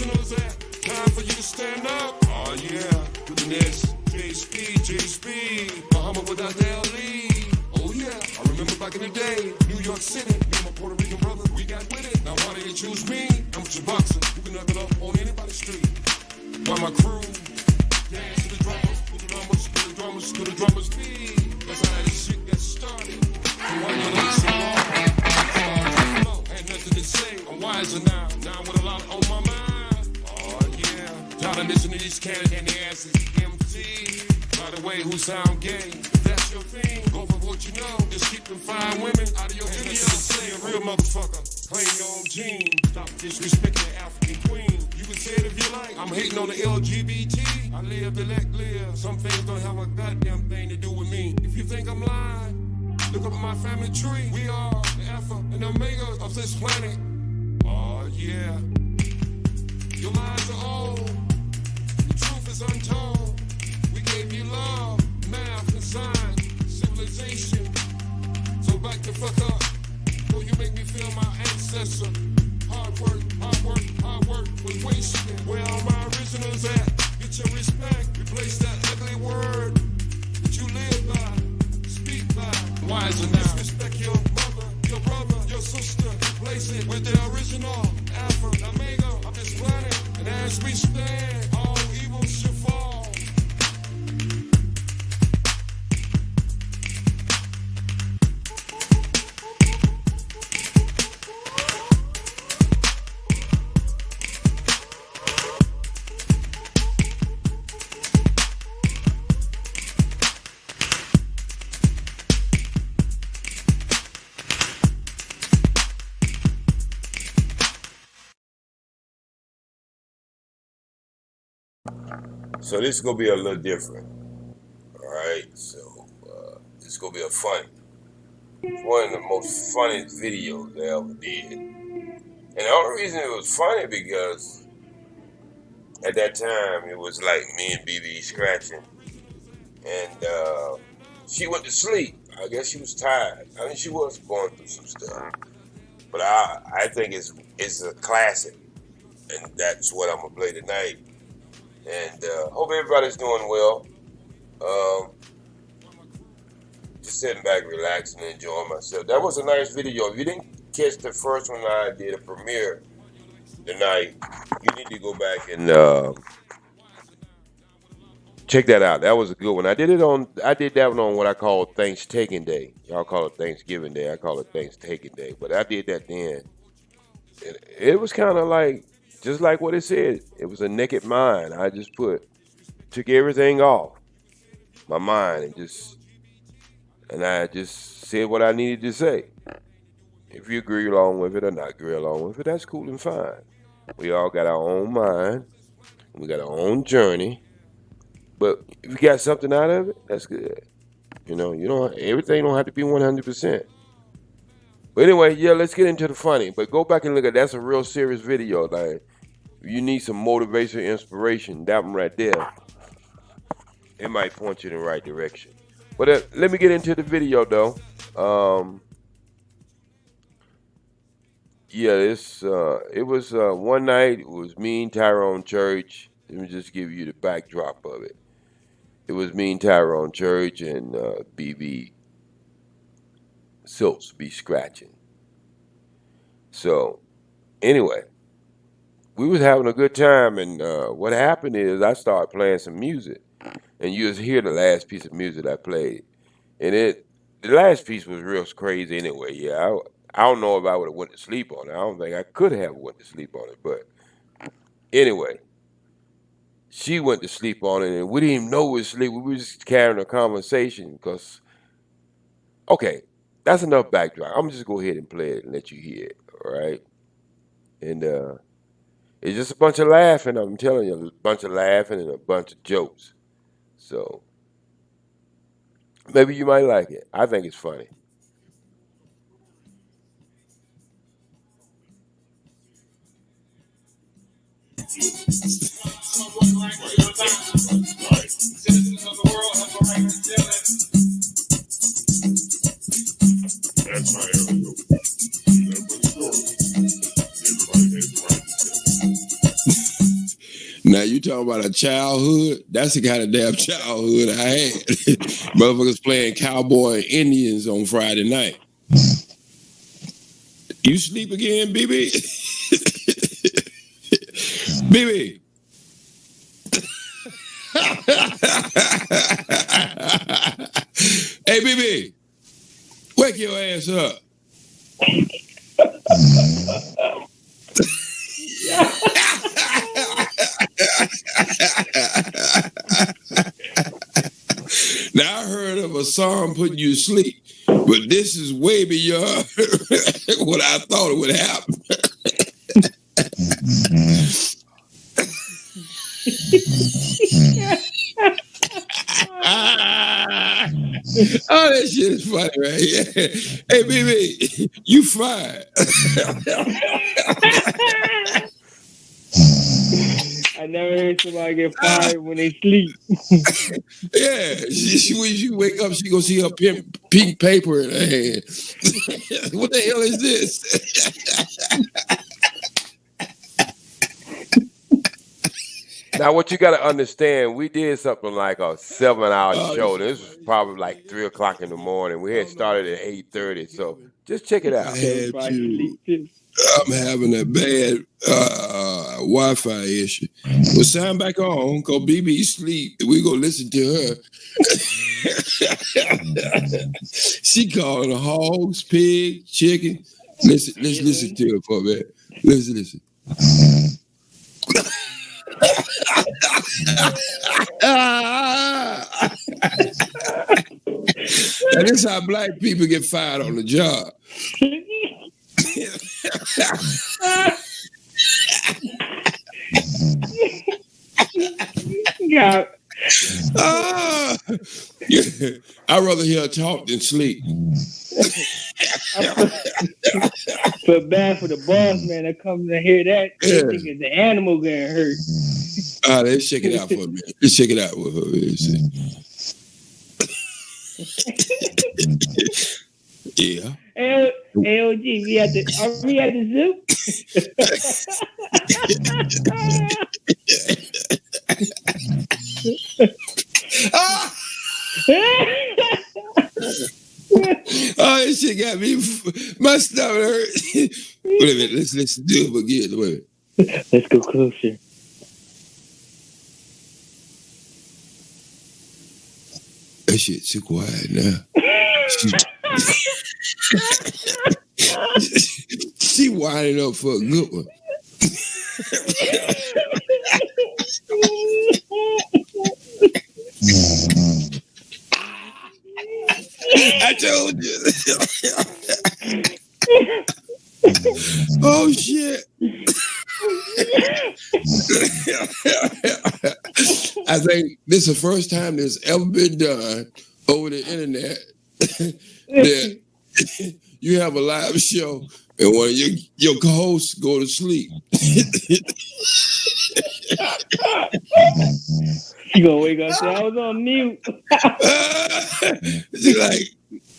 originals at? Time for you to stand up. Oh yeah, doing this. J-Speed, Muhammad without the L.E. Oh yeah, I remember back in the day, New York City, me and my Puerto Rican brother, we got with it. Now why did they choose me? I'm just a boxer, who can knock it up on anybody's street. While my crew dance to the drummers, to the drummers, to the drummers, to the drummers beat. That's how this shit gets started. So why you look so long? Had nothing to say, I'm wiser now. Now with a lot on my mind. Oh yeah, y'all done listen to these cannons and their asses empty. By the way, who sound gay? If that's your thing, go for what you know. Just keep them fine women out of your video. Say a real motherfucker, claim your own gene. Stop disrespecting the African queen. You can say it if you like. I'm hating on the LGBT. I live to let live. Some things don't have a goddamn thing to do with me. If you think I'm lying, look up at my family tree. We are the Alpha and the Omega of this planet. Oh yeah. Your lies are old. The truth is untold. We gave you love, math and science, civilization. So back the fuck up. Oh, you make me feel my ancestor. Hard work was wasted. Where all my originals at? Get your respect. Replace that ugly word that you live by, speak by. Wiser now. Disrespect your mother, your brother, your sister. Replace it with the original Alpha, Omega of this planet. And as we stand, all evil should fall. So this is gonna be a little different. Alright, so this is gonna be a funny. One of the most funniest videos I ever did. And the only reason it was funny because at that time it was like me and BB scratching. And she went to sleep. I guess she was tired. I mean, she was going through some stuff. But I think it's a classic. And that's what I'm gonna play tonight. And hope everybody's doing well. Just sitting back, relaxing, and enjoying myself. That was a nice video. If you didn't catch the first one I did, a premiere tonight, you need to go back and check that out. That was a good one. I did that one on what I call Thanksgiving Day. Y'all call it Thanksgiving Day. I call it Thanksgiving Day. But I did that then. It was kind of like, just like what it said. It was a naked mind. I just took everything off my mind and I just said what I needed to say. If you agree along with it or not agree along with it, that's cool and fine. We all got our own mind. We got our own journey. But if you got something out of it, that's good. You know, everything don't have to be 100%. But anyway, yeah, let's get into the funny. But go back and look at that's a real serious video. Like, you need some motivation, inspiration. That one right there, it might point you in the right direction. But let me get into the video though. Yeah, it was one night. It was me and Tyrone Church. Let me just give you the backdrop of it. It was me and Tyrone Church and BB Silks be scratching. So anyway, we was having a good time, and what happened is I started playing some music, and you just hear the last piece of music I played, and the last piece was real crazy anyway. Yeah, I don't know if I would have went to sleep on it. I don't think I could have went to sleep on it, but anyway, she went to sleep on it, and we didn't even know we were asleep. We were just carrying a conversation because, okay, that's enough backdrop. I'm just go ahead and play it and let you hear it, all right? And it's just a bunch of laughing. I'm telling you, a bunch of laughing and a bunch of jokes. So maybe you might like it. I think it's funny. Citizens of the world have a right to tell it. That's my area. That's my story. Everybody has a right to tell it. Now you talking about a childhood? That's the kind of damn childhood I had. Motherfuckers playing cowboy and Indians on Friday night. You sleep again, BB? BB. Hey, BB. Wake your ass up. Now I heard of a song putting you to sleep, but this is way beyond what I thought it would happen. Oh, that shit is funny, right? Yeah. Hey, BB, you fired. I never heard somebody get fired when they sleep. Yeah, when she wake up, she gonna see her pink paper in her hand. What the hell is this? Now, what you got to understand, we did something like a 7-hour show. This was probably like 3 o'clock in the morning. We had started at 8:30, so just check it out. I'm having a bad Wi-Fi issue. Well, sign back on, cause BB sleep. We gonna listen to her. She calling the hogs, pig, chicken. Let's listen to her for a minute. Listen. And this is how black people get fired on the job. Yeah. I'd rather hear her talk than sleep. Feel bad for the boss, man. That comes to hear that. They think it's the animal getting hurt. Let's check it out for a minute. Let's check it out with her. Yeah. AOG, are we at the zoo? Oh, this shit got me. My stomach hurt. Wait a minute. Let's do it again. Wait. Let's go closer. That shit too quiet now. She winding up for a good one. I told you. Oh shit. I think this is the first time this ever been done over the internet that you have a live show and one of your co-hosts go to sleep. She gonna wake up and say, I was on mute. She's like,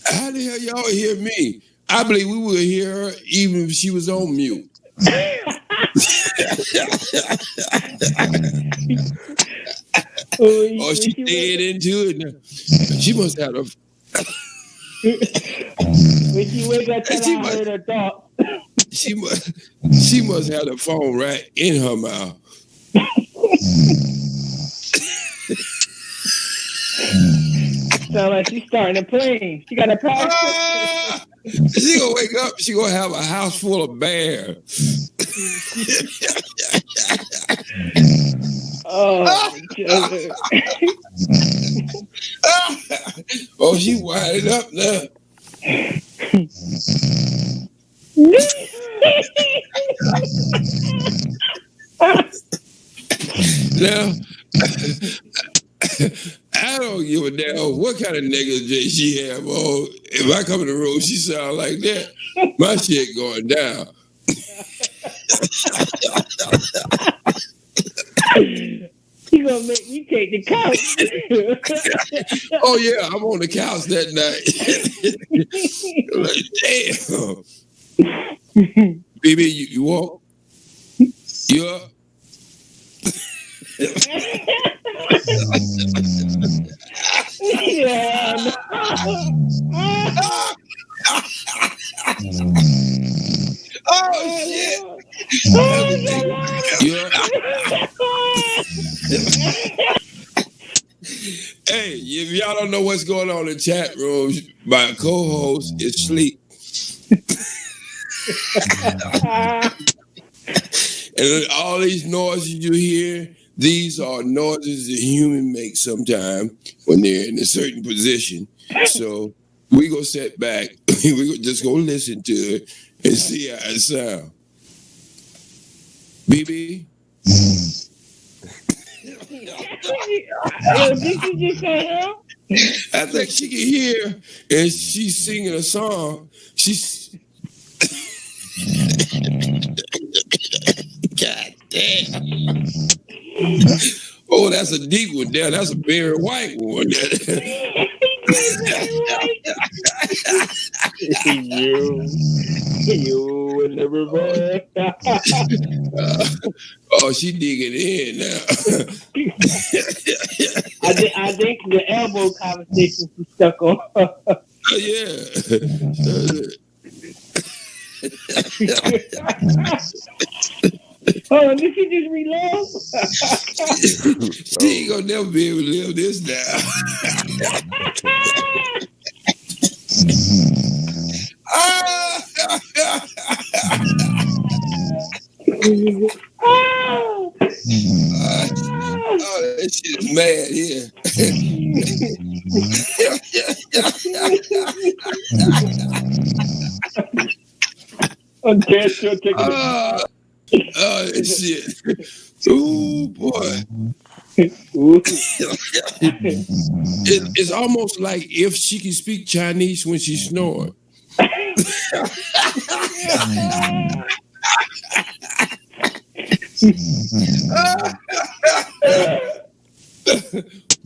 how the hell y'all hear me? I believe we would hear her even if she was on mute. Oh, she dead into it now. She must have a... When she wake up, I heard her talk. She must have the phone right in her mouth. Sound like she's starting a plane. She got a power. She gonna wake up. She gonna have a house full of bears. Oh, she winding up now. Now, I don't give a damn what kind of negligence she have on. If I come in the room, she sound like that. My shit going down. She gonna make me take the couch. Oh yeah, I'm on the couch that night. Like, damn. Baby, you walk? You up? Yeah. Oh shit! Yeah. Hey, if y'all don't know what's going on in the chat room, my co-host is asleep. And all these noises you hear, these are noises that humans make sometimes when they're in a certain position. So we go sit back, we just go listen to it and see how it sounds. BB? Did you just say hell? I think she can hear, and she's singing a song. She's God damn. Oh, that's a deep one there. That's a Barry White one. You and everybody. Oh, she digging in now. I think the elbow conversation she stuck on. Yeah. Oh, did she just reload? She ain't gonna never be able to live this down. Oh, that shit is mad here. Okay, she'll take it. Oh, shit. Ooh, boy. It's almost like if she can speak Chinese when she snores.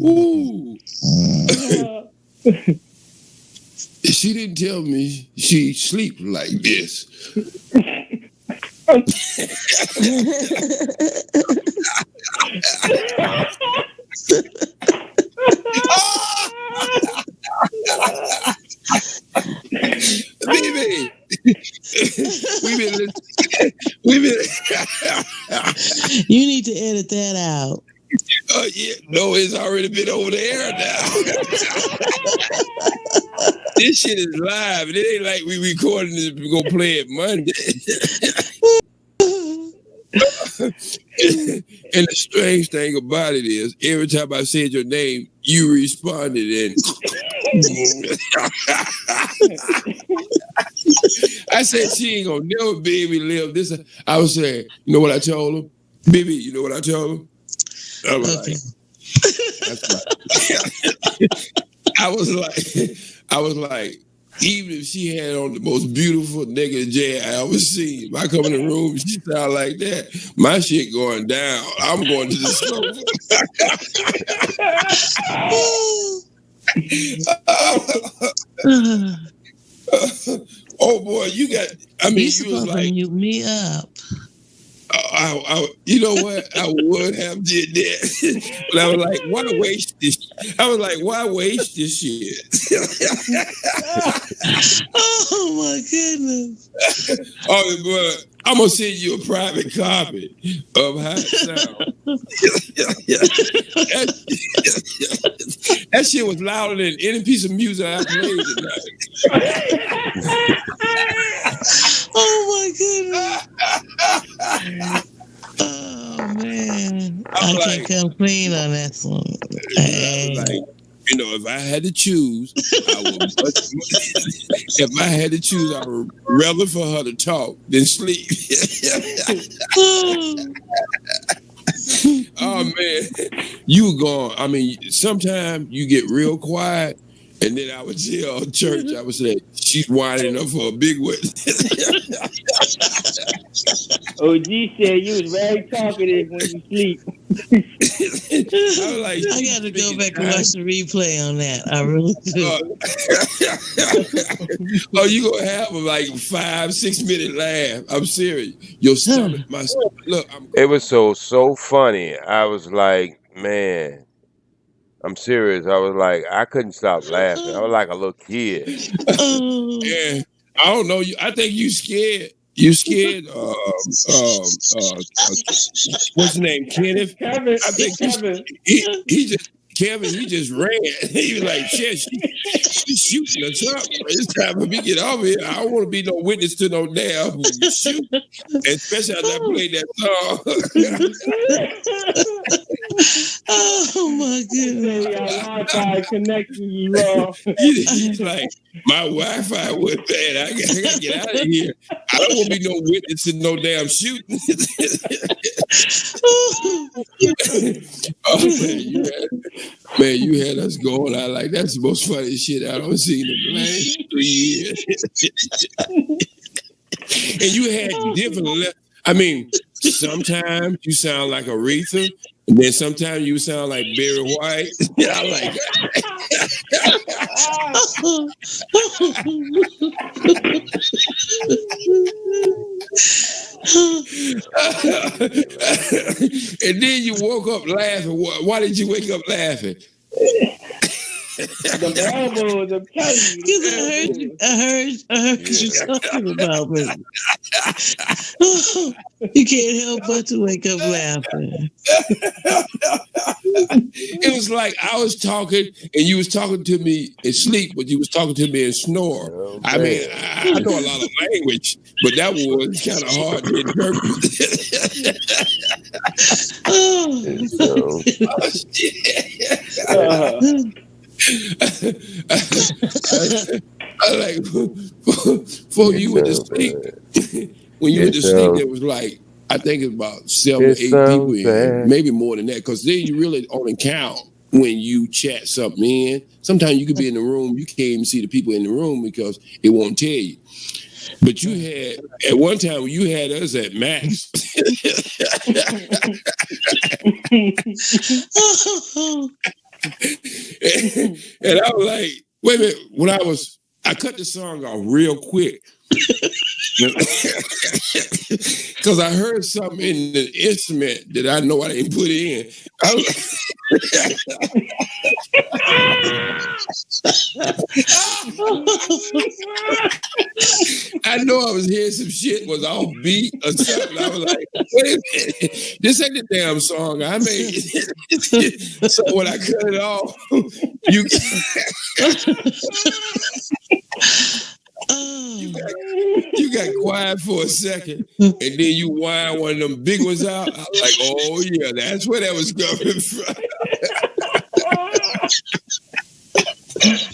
Ooh. She didn't tell me she sleep like this. Baby, we've been. You need to edit that out. Oh yeah, no, it's already been over the air now. This shit is live. It ain't like we recording this. We gonna play it Monday. And the strange thing about it is, every time I said your name, you responded and I said she ain't gonna never be able to live this. I was saying, you know what I told him? Baby, you know what I told him? I was Okay. I was like, even if she had on the most beautiful nigga J I ever seen, if I come in the room, she sound like that, my shit going down. I'm going to the sofa. Oh boy, you got. I mean, You you was supposed to like, mute me up. you know what? I would have did that, but I was like, why waste this? I was like, why waste this shit? Oh my goodness. Oh, but I'm gonna send you a private copy of how it sounds. That shit was louder than any piece of music I played tonight. Oh my goodness. Oh man. I like- can't come clean on that one. I was like, you know, if I had to choose, I would. If I had to choose, I would rather for her to talk than sleep. Oh man, you were gone. I mean, sometimes you get real quiet, and then I would tell church, I would say, she's whining up for a big one. OG said you was very talkative when you sleep. I was like, I got to go back and watch the replay on that. I really do. Oh, you gonna have a like 5-6 minute laugh? I'm serious. Your stomach, my stomach. Look, It was so funny. I was like, man, I'm serious. I was like, I couldn't stop laughing. I was like a little kid. Oh, yeah. I don't know. I think you scared. You scared? What's his name? Kenneth. Kevin, I think Kevin. Kevin, he just ran. He was like, shit, she's shooting or something. It's time for me to get over here. I don't want to be no witness to no damn shoot. Especially after I played that song. oh my goodness. Say our Wi-Fi connection is wrong. He's like, my Wi-Fi was bad. I gotta get out of here. I don't want to be no witness to no damn shooting. Oh man, you had us going out like that's the most funny shit I don't see in the last 3 years. And you had different. I mean, sometimes you sound like Aretha, and then sometimes you sound like Barry White. I like and then you woke up laughing. Why did you wake up laughing? The elbows, I'm telling you. Because I heard you talking about me. You can't help but to wake up laughing. It was like I was talking and you was talking to me in sleep, but you was talking to me in snore. Oh, I mean, I know a lot of language, but that was kind of hard to interpret. I like before you went to sleep. When you went to sleep, there was like I think it's about 7 or 8 people in, maybe more than that, because then you really only count when you chat something in. Sometimes you could be in the room, you can't even see the people in the room because it won't tell you. But you had at one time you had us at max. And I was like, wait a minute, I cut the song off real quick. Because I heard something in the instrument that I know I didn't put in. I know I was hearing some shit was off beat or something. I was like, wait a minute, this ain't the damn song I made. So when I cut it off, you got quiet for a second, and then you wind one of them big ones out. I was like, oh yeah, that's where that was coming from.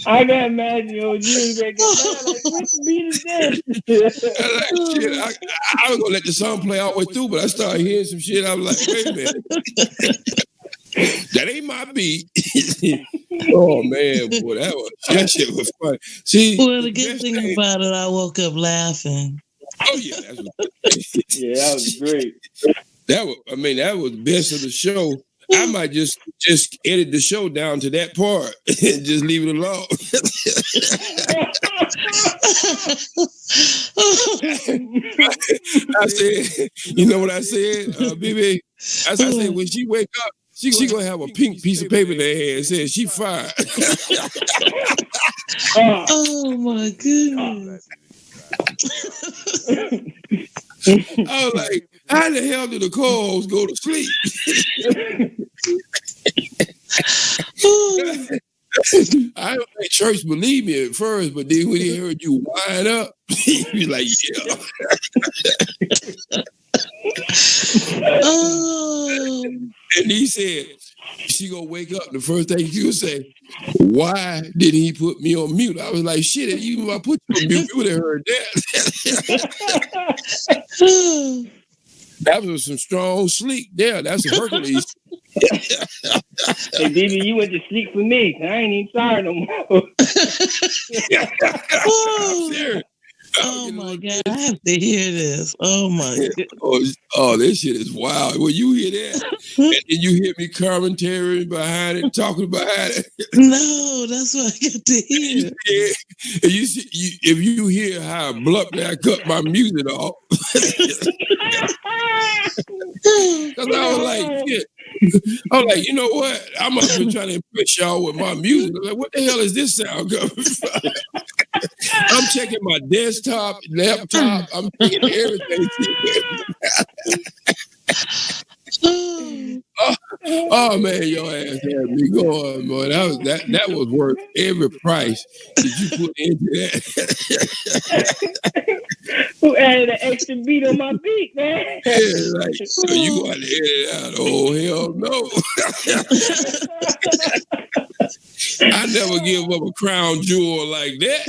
I can imagine OG like, what beat is this? I was gonna let the song play all the way through, but I started hearing some shit. I was like, wait a minute. That ain't my beat. Oh man, boy, that shit was funny. See, well, the good thing about it, I woke up laughing. Oh yeah, that was great. That was the best of the show. I might just edit the show down to that part and just leave it alone. I said, you know what I said, BB? I said, when she wake up, she gonna have a pink piece of paper in her hand and said she fired. Oh my goodness. I was like, how the hell did the co-host go to sleep? I don't think church believed me at first, but then when he heard you wind up, he was like, yeah. And he said, she gonna wake up. The first thing you say, why didn't he put me on mute? I was like, shit, even if I put you on mute, you would have heard that. That was some strong sleep there. That's a Hercules. Hey, baby, you went to sleep for me. I ain't even tired no more. Oh my God, I have to hear this. Oh my Oh, this shit is wild. When you hear that, and then you hear me commentary behind it, talking behind it, No, that's what I got to hear. and you see, if you hear how bluntly I cut my music off, because I was like, shit. I was like, you know what? I must have been trying to impress y'all with my music. I'm like, what the hell is this sound coming from? I'm checking my desktop, laptop. I'm checking everything. Oh man, your ass had me going, boy. That was worth every price that you put into that. Who added an extra beat on my beat, man? Yeah, like, so you got to edit it out. Oh hell no. I never give up a crown jewel like that.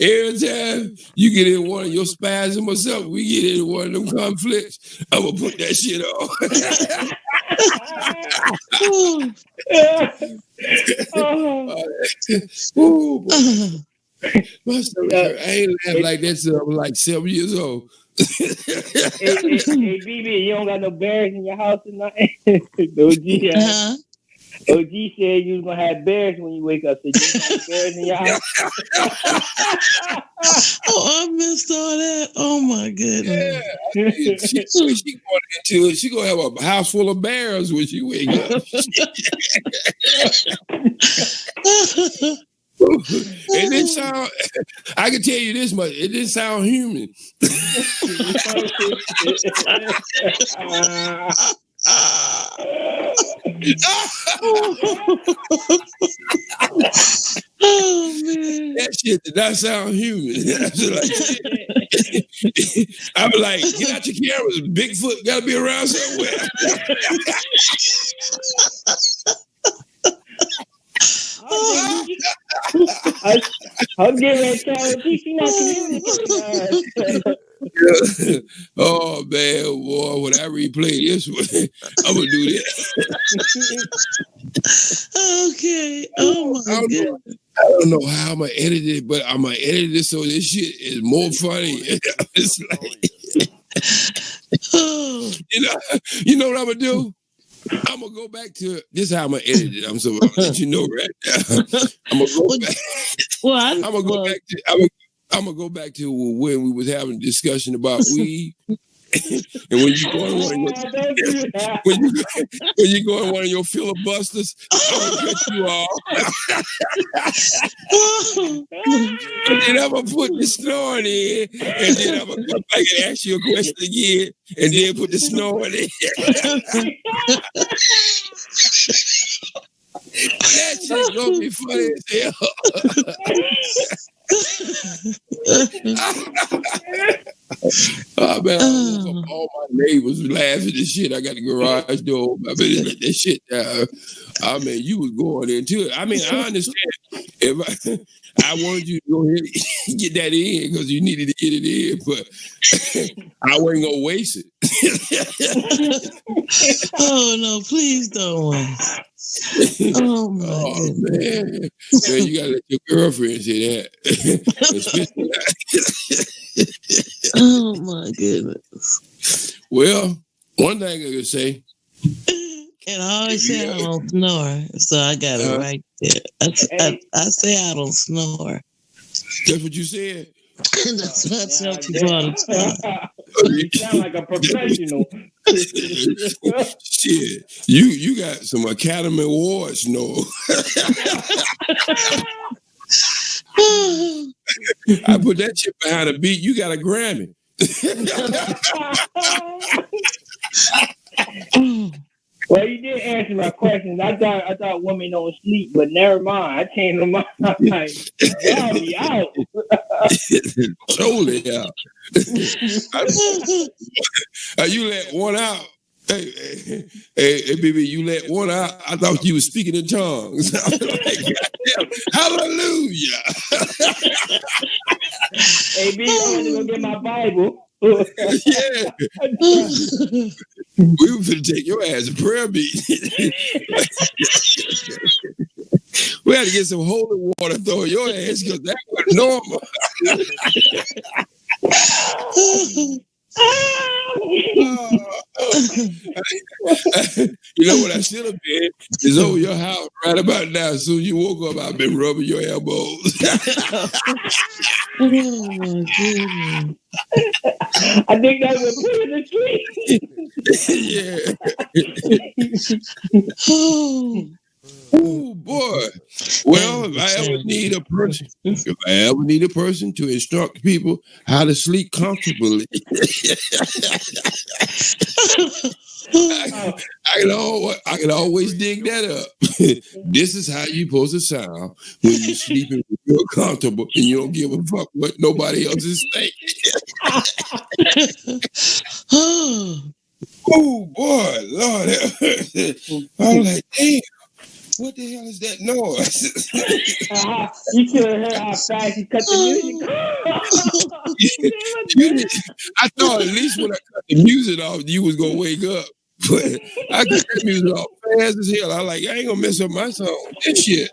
Every time you get in one of your spasms or something, we get in one of them conflicts, I'm going to put that shit on. Ooh, boy. My stomach hurt. I ain't laughed like that since I was like 7 years old. Hey, BB, you don't got no bears in your house tonight? OG said you was gonna have bears when you wake up. So you have bears in your house. Oh, I missed all that. Oh my goodness. Yeah. She going into it. She gonna have a house full of bears when she wake up. It didn't sound. I can tell you this much. It didn't sound human. Oh man, that shit did not sound human. I was like, get out your cameras. Bigfoot got to be around somewhere. I'm getting ready to tell her she's not communicating. Oh man, boy, when I replay this one, I'm gonna do that. Okay. Oh my god. I don't know how I'm gonna edit it, but I'm gonna edit it so this shit is more funny. It's like, you know what I'm gonna do? I'm gonna go back to this. Is how I'm gonna edit it. I'm so I'll let you know right now. I'm gonna go back. I'm gonna go back to. I'm gonna go back to when we was having a discussion about weed. And when you go in one of your filibusters, I'm gonna cut you off. And then I'm gonna put the snoring in, and then I'm gonna come back and ask you a question again, and then put the snoring in. That shit's gonna be funny as hell. Oh man, all my neighbors were laughing and shit. I got the garage door. I mean, let that shit down. I mean, you was going into it. I mean, I understand. If I wanted you to go ahead and get that in because you needed to get it in, but I wasn't gonna waste it. Oh no, please don't waste. Oh my man. Man, you gotta let your girlfriend say that. Oh my goodness. Well, one thing I can say. And I always say I don't snore, so I got it right there. I say I don't snore. That's what you said? That's what I tell people all the time. You sound like a professional. Shit, you got some Academy Awards, no? I put that shit behind a beat. You got a Grammy. Well, you did answer my questions. I thought women don't sleep, but never mind. I changed my mind. Y'all be out. Totally out. You let one out. Hey, baby, you let one out. I thought you was speaking in tongues. I was like, hallelujah. Hey, B, I'm going to go get my Bible. Yeah. We were finna take your ass a prayer meeting. We had to get some holy water throw in your ass because that was normal. You know what I should have been is over your house right about now. As soon as you woke up, I've been rubbing your elbows. Oh my goodness. I think that was put in the street. Yeah. Oh boy. Well, if I ever need a person to instruct people how to sleep comfortably, I can always dig that up. This is how you're supposed to sound when you're sleeping real comfortable and you don't give a fuck what nobody else is thinking. Oh boy, Lord. I'm like, damn. What the hell is that noise? You should have heard how fast you cut the music. I thought at least when I cut the music off, you was gonna wake up. But I cut that music off fast as hell. I like, I ain't gonna mess up my song. This shit.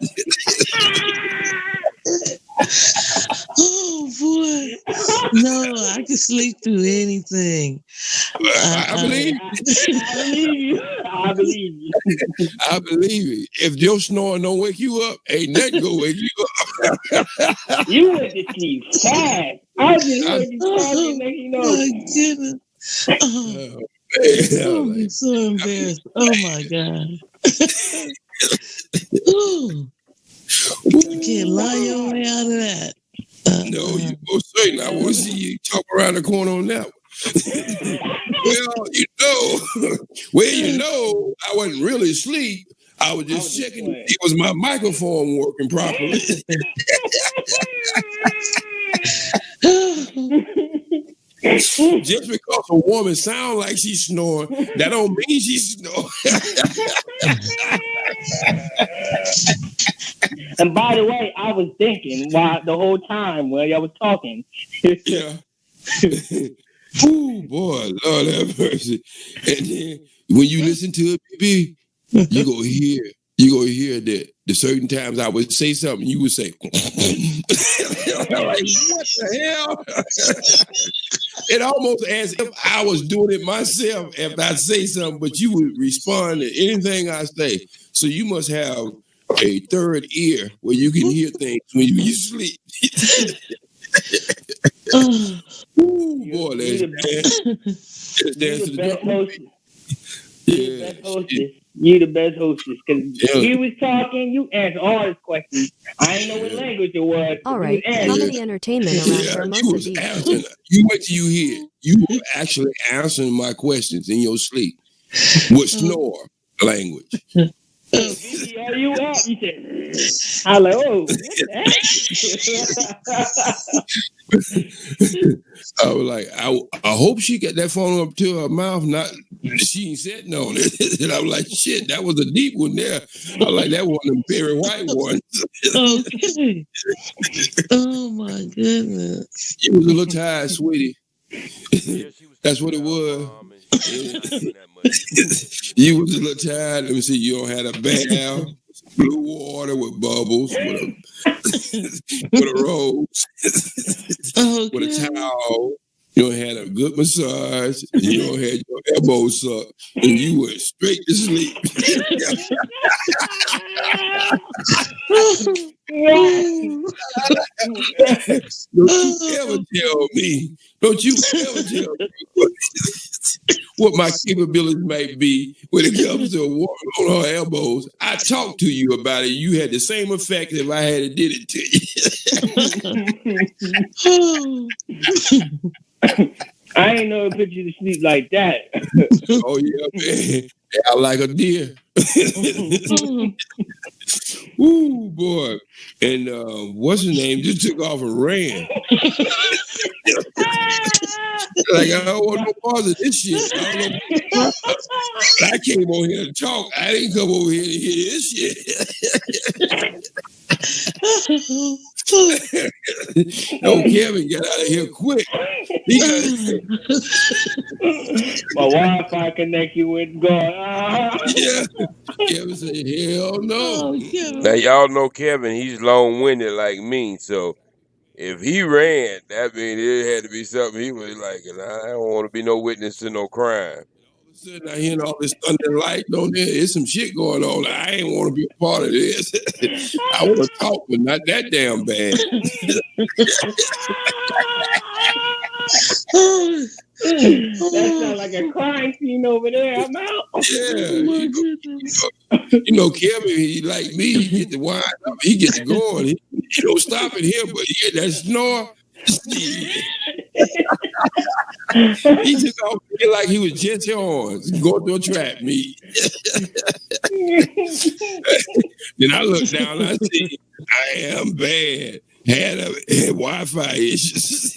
Oh boy. No, I can sleep through anything. I believe you. I believe you. I believe it. If your snoring don't wake you up, ain't nothing gonna wake you up. You went to sleep fast. I just heard you talking, next you know. My goodness. Oh, I'm so embarrassed. Oh my God. Ooh. You can't lie your way out of that. No, you most certainly. I want to see you talk around the corner on that one. I wasn't really asleep. I was just checking to see was my microphone working properly. Just because a woman sounds like she's snoring, that don't mean she's snoring. And by the way, I was thinking while the whole time while y'all was talking. Yeah. Oh boy, Lord have mercy. And then when you listen to it, baby, you go hear that the certain times I would say something, you would say, like, what the hell? It almost as if I was doing it myself if I say something, but you would respond to anything I say. So you must have a third ear where you can hear things when you sleep. Ooh, boy, that's the best hostess. You the best hostess. Because he was talking, you answered all his questions. I didn't know what language it was. All right, comedy entertainment around Hermosa Beach. You wait till you hear. You were actually answering my questions in your sleep with snore language. You up? You said, hello. I was like, I hope she got that phone up to her mouth. Not she ain't sitting on it. And I'm like, shit, that was a deep one there. I like that one, them very white ones. Okay. Oh my goodness. You was a little tired, sweetie. That's what it was. You was a little tired. Let me see. You don't have a bath, blue water with bubbles, with a rose, with a towel. You don't had a good massage. And you don't had your elbow sucked, and you went straight to sleep. Don't you ever tell me what my capabilities might be when it comes to a woman on her elbows. I talked to you about it. You had the same effect if I had did it to you. I ain't know it put you to sleep like that. Oh yeah, man. I like a deer. Ooh, boy. And what's his name? Just took off and ran. Like, I don't want no part of this shit. I came over here to talk. I didn't come over here to hear this shit. No, Kevin got out of here quick. He got My Wi-Fi connection went going. yeah. Kevin said, hell no. Oh, Kevin. Now y'all know Kevin, he's long-winded like me, so if he ran, that means it had to be something he was like, and I don't want to be no witness to no crime. Sitting out hearing all this thunder and light on there, there's some shit going on. I ain't want to be a part of this. I want to talk, but not that damn bad. That sounds like a crime scene over there. I'm out. Yeah, Oh, my goodness. you know, Kevin, he like me, he get to wind up, he get to going. He don't stop it here, but he get that snore. He took off like he was Jesse Owens going through a trap meet. Then I look down and I see I am bad. Had Wi-Fi issues.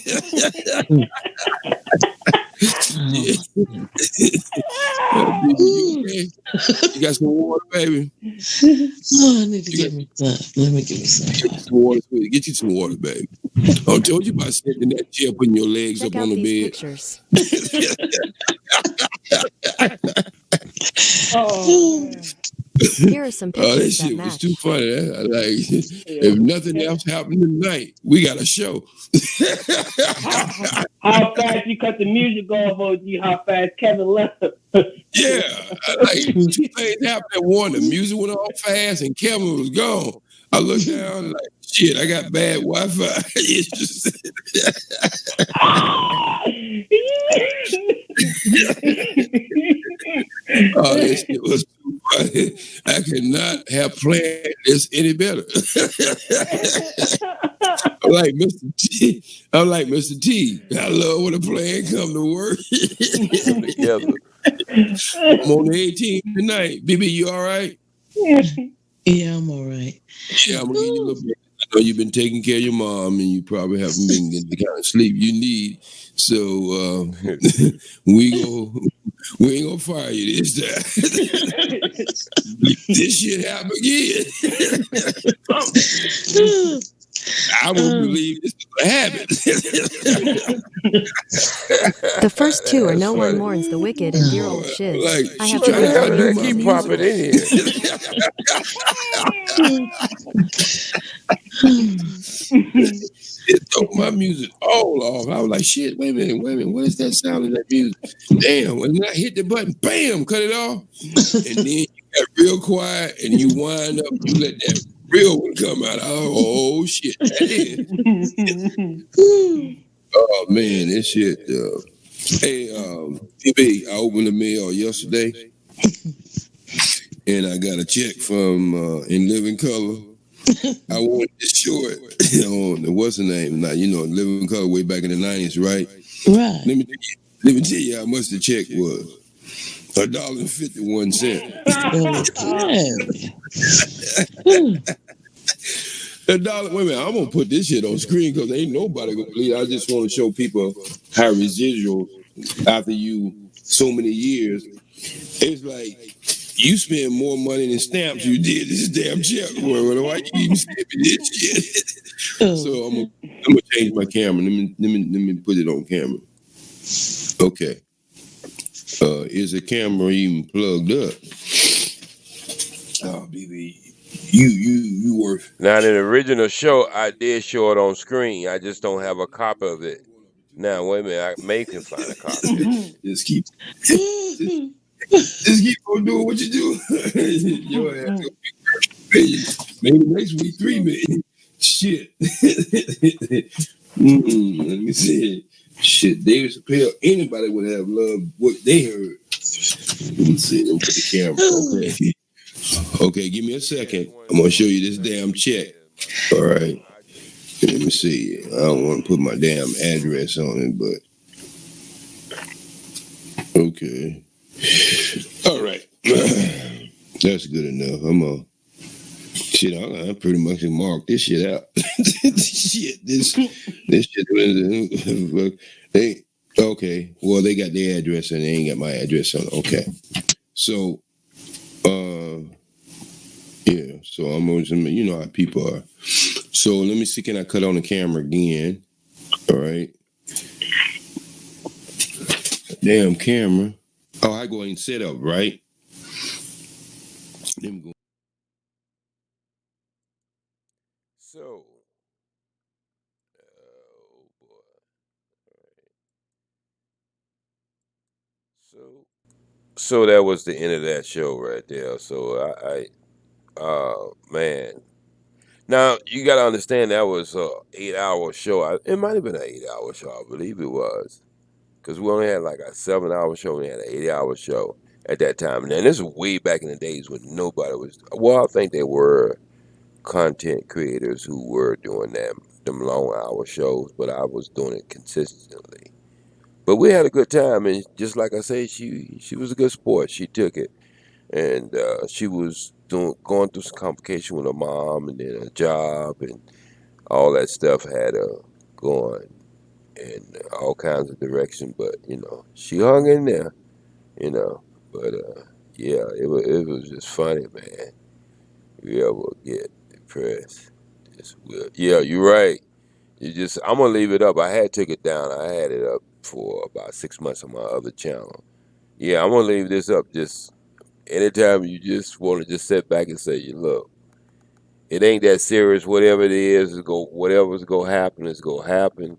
You got some water, baby? Oh, I need to get me some. Let me get me some. Get you some water, sweetie. Get you some water, baby. I told you about sitting in that chair, putting your legs Check up out on the these bed. pictures. Oh, Here are some Oh, that pictures that shit was match. too funny. I like, if nothing else happened tonight, we got a show. how fast you cut the music off, OG? How fast Kevin left? Yeah, I like two things happened at one. The music went off fast, and Kevin was gone. I looked down like, shit, I got bad Wi-Fi. It's just, oh, this shit was too funny. I could not have planned this any better. I'm like Mr. T. I'm like Mr. T. I love when a plan come to work. Together. I'm on the 18th tonight. BB, you all right? Yeah, I'm all right. Yeah, I'm gonna give you a little bit. I know you've been taking care of your mom, and you probably haven't been getting the kind of sleep you need. So we ain't gonna fire you this time. This shit happen again. I won't believe this is a habit. The first two are That's No One funny. Mourns the Wicked and Dear Old Shiz. Like, I she have trying to to How have did do that my keep music. popping in here? It took my music all off. I was like, shit, wait a minute, what is that sound of that music? Damn, when I hit the button, bam, cut it off. And then you got real quiet and you wind up, you let that real one come out. Oh, shit. That is. Oh, man, this shit. Hey, TB, I opened the mail yesterday and I got a check from In Living Color. I wanted to show it on the what's the name? Now, you know, Living Color way back in the 90s, right? Right. Let me tell you how much the check was. $1.51. $1. Wait a minute, I'm gonna put this shit on screen because ain't nobody gonna believe it. I just want to show people how residual after you so many years. It's like you spend more money in stamps you did this damn check. Well, why you even send me this shit? So I'm gonna change my camera. Let me put it on camera. Okay. Is the camera even plugged up? Oh, baby, you were. Now, in the original show, I did show it on screen. I just don't have a copy of it. Now, wait a minute. I may can find a copy. Just keep on doing what you do. Your ass gonna be maybe next week 3 million. Shit. Let me see. Shit, David Chappelle, anybody would have loved what they heard. Let me see. Let me put the camera. Okay. Okay, give me a second. I'm gonna show you this damn check. All right. Let me see. I don't want to put my damn address on it, but okay. All right. That's good enough. I pretty much marked this shit out. Shit, this shit. Okay. Well, they got their address and they ain't got my address on it. Okay. So, yeah. So I'm always, you know how people are. So let me see. Can I cut on the camera again? All right. Damn camera. Oh, I go ahead and set up, right? Let me go. So, oh boy. So that was the end of that show right there. So man. Now you got to understand that was a 8 hour show. It might have been an 8 hour show. I believe it was because we only had like a 7 hour show. We had an 8 hour show at that time. And then this was way back in the days when nobody was. Well, I think there were content creators who were doing them long hour shows, but I was doing it consistently. But we had a good time, and just like I say, she was a good sport. She took it, and she was going through some complication with her mom, and then a job, and all that stuff had her going in all kinds of direction. But she hung in there. You know, but yeah, it was just funny, man. You ever get depressed? Yeah, you're right. I'm gonna leave it up. I had took it down. I had it up for about 6 months on my other channel. Yeah, I'm gonna leave this up. Just anytime you just want to just sit back and say, "You look, it ain't that serious. Whatever it is go. Whatever's gonna happen is gonna happen.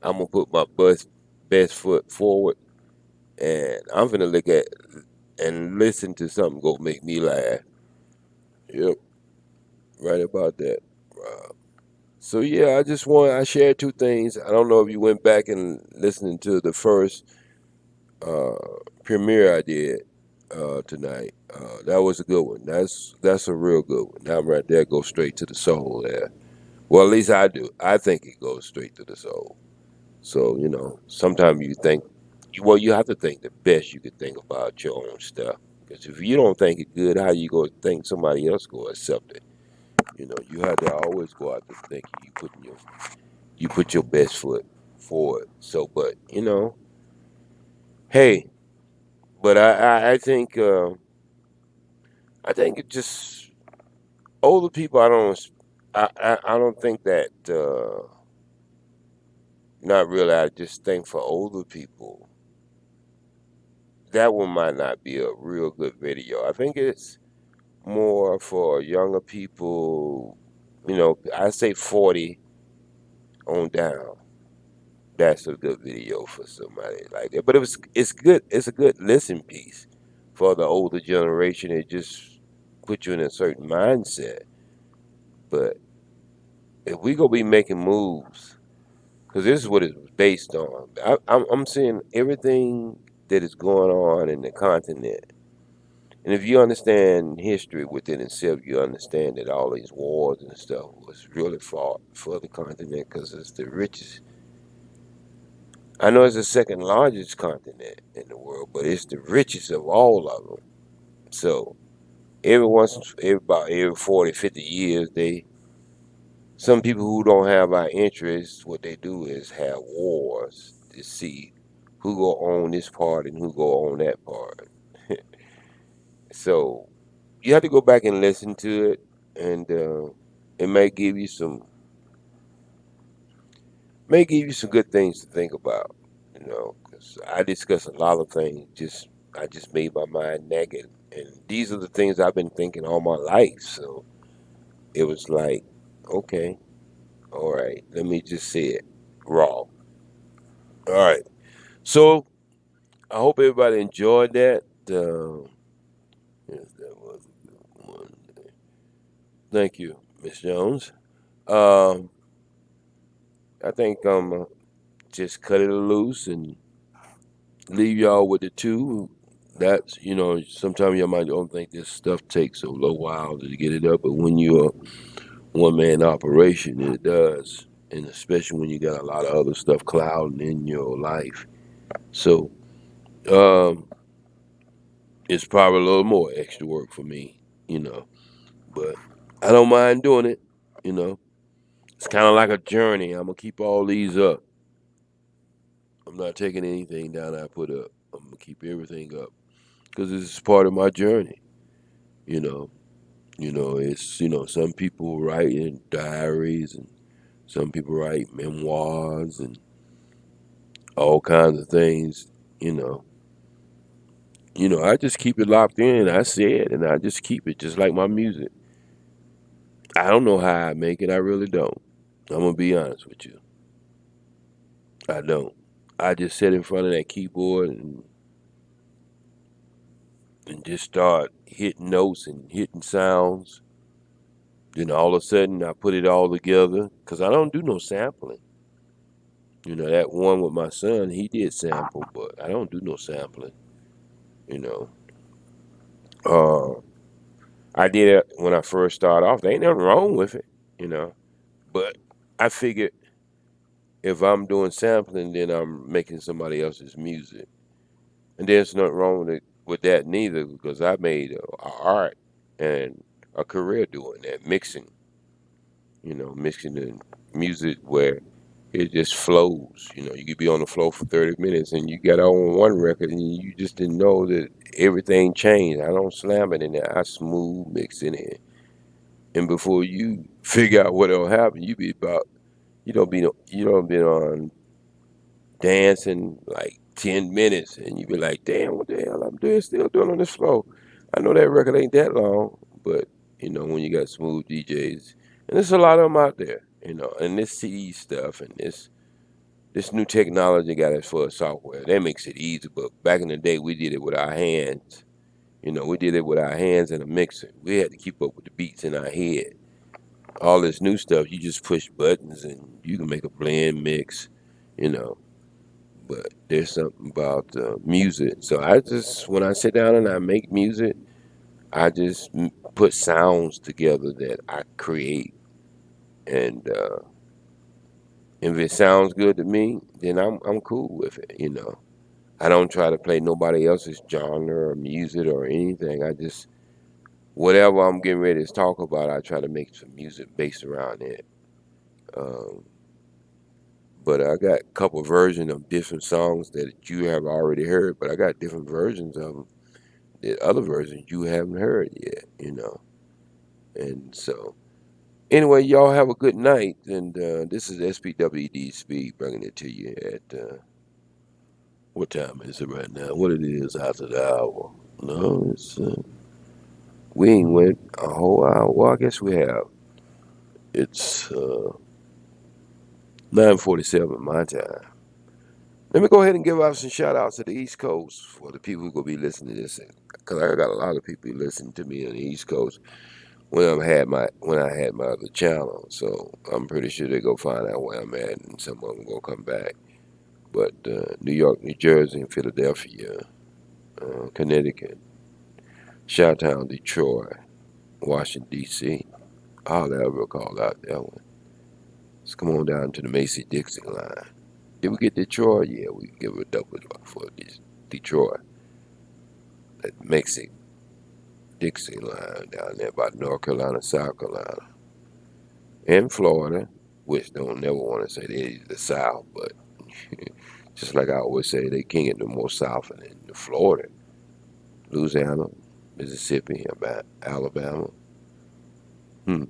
I'm gonna put my best foot forward, and I'm gonna look at and listen to something go make me laugh." Yep, right about that. So yeah, I shared two things. I don't know if you went back and listening to the first uh, premiere I did tonight. That was a good one. That's a real good one. That right there goes straight to the soul there. Well, at least I do. I think it goes straight to the soul. So sometimes you think, well, you have to think the best you could think about your own stuff. Because if you don't think it good, how you gonna think somebody else gonna accept it? You have to always go out there thinking you put your best foot forward. So, but hey, but I think it just older people. I don't think that. Not really. I just think for older people, that one might not be a real good video. I think it's more for younger people. I say 40 on down. That's a good video for somebody like that. But it's good. It's a good listen piece for the older generation. It just puts you in a certain mindset. But if we gonna be making moves, because this is what it's based on. I'm seeing everything that is going on in the continent. And if you understand history within itself, you understand that all these wars and stuff was really fought for the continent because it's the richest. I know it's the second largest continent in the world, but it's the richest of all of them. So about every 40, 50 years, some people who don't have our interests, what they do is have wars to see who go own this part and who go own that part. So you have to go back and listen to it, and it may give you some good things to think about. Because I discuss a lot of things. I just made my mind naked, and these are the things I've been thinking all my life. So it was like, okay, all right, let me just say it raw. All right. So I hope everybody enjoyed that. Yes, that was a good one. Thank you, Miss Jones. Um, I think just cut it loose and leave y'all with the two. That's sometimes y'all might don't think this stuff takes a little while to get it up, but when you're a one man operation, it does, and especially when you got a lot of other stuff clouding in your life. So um, it's probably a little more extra work for me, but I don't mind doing it. You know, it's kind of like a journey. I'm gonna keep all these up. I'm not taking anything down I put up. I'm gonna keep everything up because this is part of my journey. You know, It's some people write in diaries and some people write memoirs and all kinds of things. You know, I just keep it locked in. I say it, and I just keep it, just like my music. I don't know how I make it. I really don't. I'm gonna be honest with you. I don't. I just sit in front of that keyboard and just start hitting notes and hitting sounds. Then all of a sudden, I put it all together because I don't do no sampling. That one with my son, he did sample, but I don't do no sampling. You know, uh, I did it when I first started off. There ain't nothing wrong with it, you know. But I figured if I'm doing sampling, then I'm making somebody else's music, and there's nothing wrong with that neither, because I made a art and a career doing that, mixing. Mixing the music where it just flows. You could be on the floor for 30 minutes and you got on one record and you just didn't know that everything changed. I don't slam it in there. I smooth mix in it. And before you figure out what'll happen, you don't be on dancing like 10 minutes and you be like, damn, what the hell I'm doing still doing on this floor. I know that record ain't that long, but when you got smooth DJs, and there's a lot of them out there, and this CD stuff and this new technology got it for software. That makes it easy. But back in the day, we did it with our hands. We did it with our hands and a mixer. We had to keep up with the beats in our head. All this new stuff, you just push buttons and you can make a blend mix, you know. But there's something about music. So when I sit down and I make music, I just put sounds together that I create. And if it sounds good to me, then I'm cool with it. I don't try to play nobody else's genre or music or anything. I just whatever I'm getting ready to talk about, I try to make some music based around it. Um, but I got a couple versions of different songs that you have already heard, but I got different versions of them, the other versions you haven't heard yet. And so, anyway, y'all have a good night. And this is SPWD Speed bringing it to you at what time is it right now? What it is after the hour? No, we ain't went a whole hour. Well, I guess we have. It's 9:47 my time. Let me go ahead and give out some shout outs to the East Coast for the people who gonna be listening to this, because I got a lot of people listening to me on the East Coast when I had my other channel. So I'm pretty sure they go find out where I'm at, and some of them gonna come back. But New York, New Jersey, and Philadelphia, Connecticut, Chi-Town, Detroit, Washington D.C. I'll ever call out that one. Let's come on down to the Macy-Dixon line. Did we get Detroit? Yeah, we give a double for Detroit. That Macy-Dixon line down there by North Carolina, South Carolina, and Florida, which don't never want to say they're the South, but just like I always say, they king of the more South than the Florida, Louisiana, Mississippi, about Alabama. Hmm.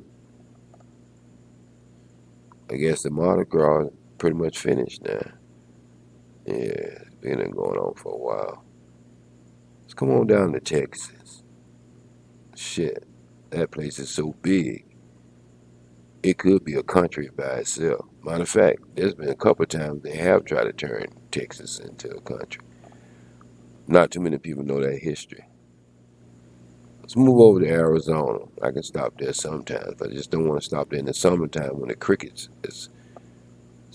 I guess the Mardi Gras pretty much finished now. Yeah, it's been going on for a while. Let's come on down to Texas. Shit, that place is so big. It could be a country by itself. Matter of fact, there's been a couple of times they have tried to turn Texas into a country. Not too many people know that history. Let's move over to Arizona. I can stop there sometimes, but I just don't want to stop there in the summertime when the crickets it's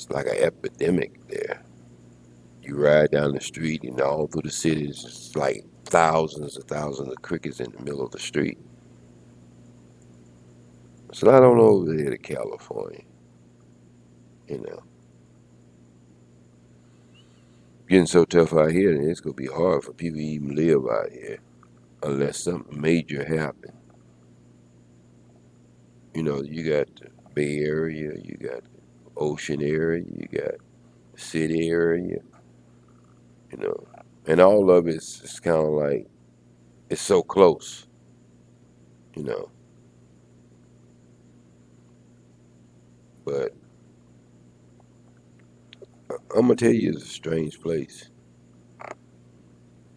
like an epidemic there. You ride down the street and all through the cities, it's like thousands of crickets in the middle of the street. So I don't know over there to California, you know. Getting so tough out here, and it's gonna be hard for people to even live out here unless something major happens. You got the Bay Area, you got the ocean area, you got the city area, you know, and all of it's kind of like it's so close, you know. But I'm gonna tell you, it's a strange place.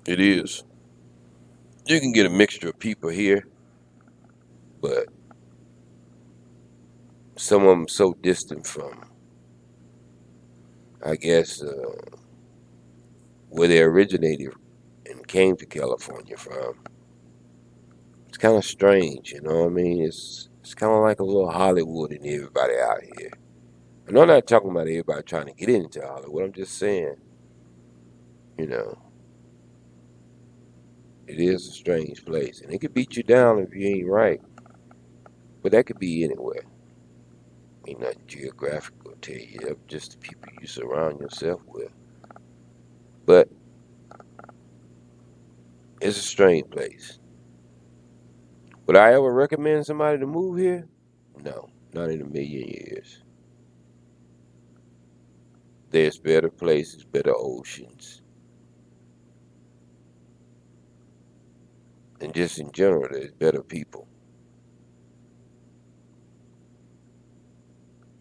It is. You can get a mixture of people here, but some of them so distant from, I guess, where they originated and came to California from. It's kind of strange, you know what I mean? It's kind of like a little Hollywood and everybody out here. And I'm not talking about everybody trying to get into Hollywood. I'm just saying, you know, it is a strange place, and it could beat you down if you ain't right. But that could be anywhere. I mean, not geographical, tell you, that's just the people you surround yourself with. But it's a strange place. Would I ever recommend somebody to move here? No, not in a million years. There's better places, better oceans. And just in general, there's better people.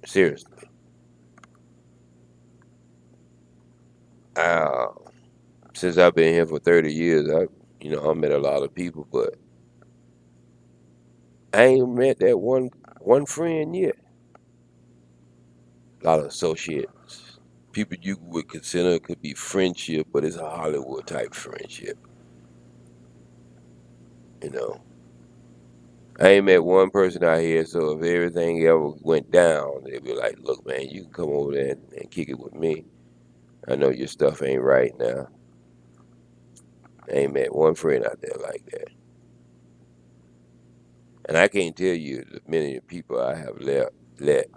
Seriously. Uh, since I've been here for 30 years, I met a lot of people, but I ain't met that one friend yet. A lot of associates, people you would consider could be friendship, but it's a Hollywood type friendship. You know, I ain't met one person out here, so if everything ever went down, they'd be like, "Look, man, you can come over there and kick it with me. I know your stuff ain't right now." I ain't met one friend out there like that. And I can't tell you the many people I have let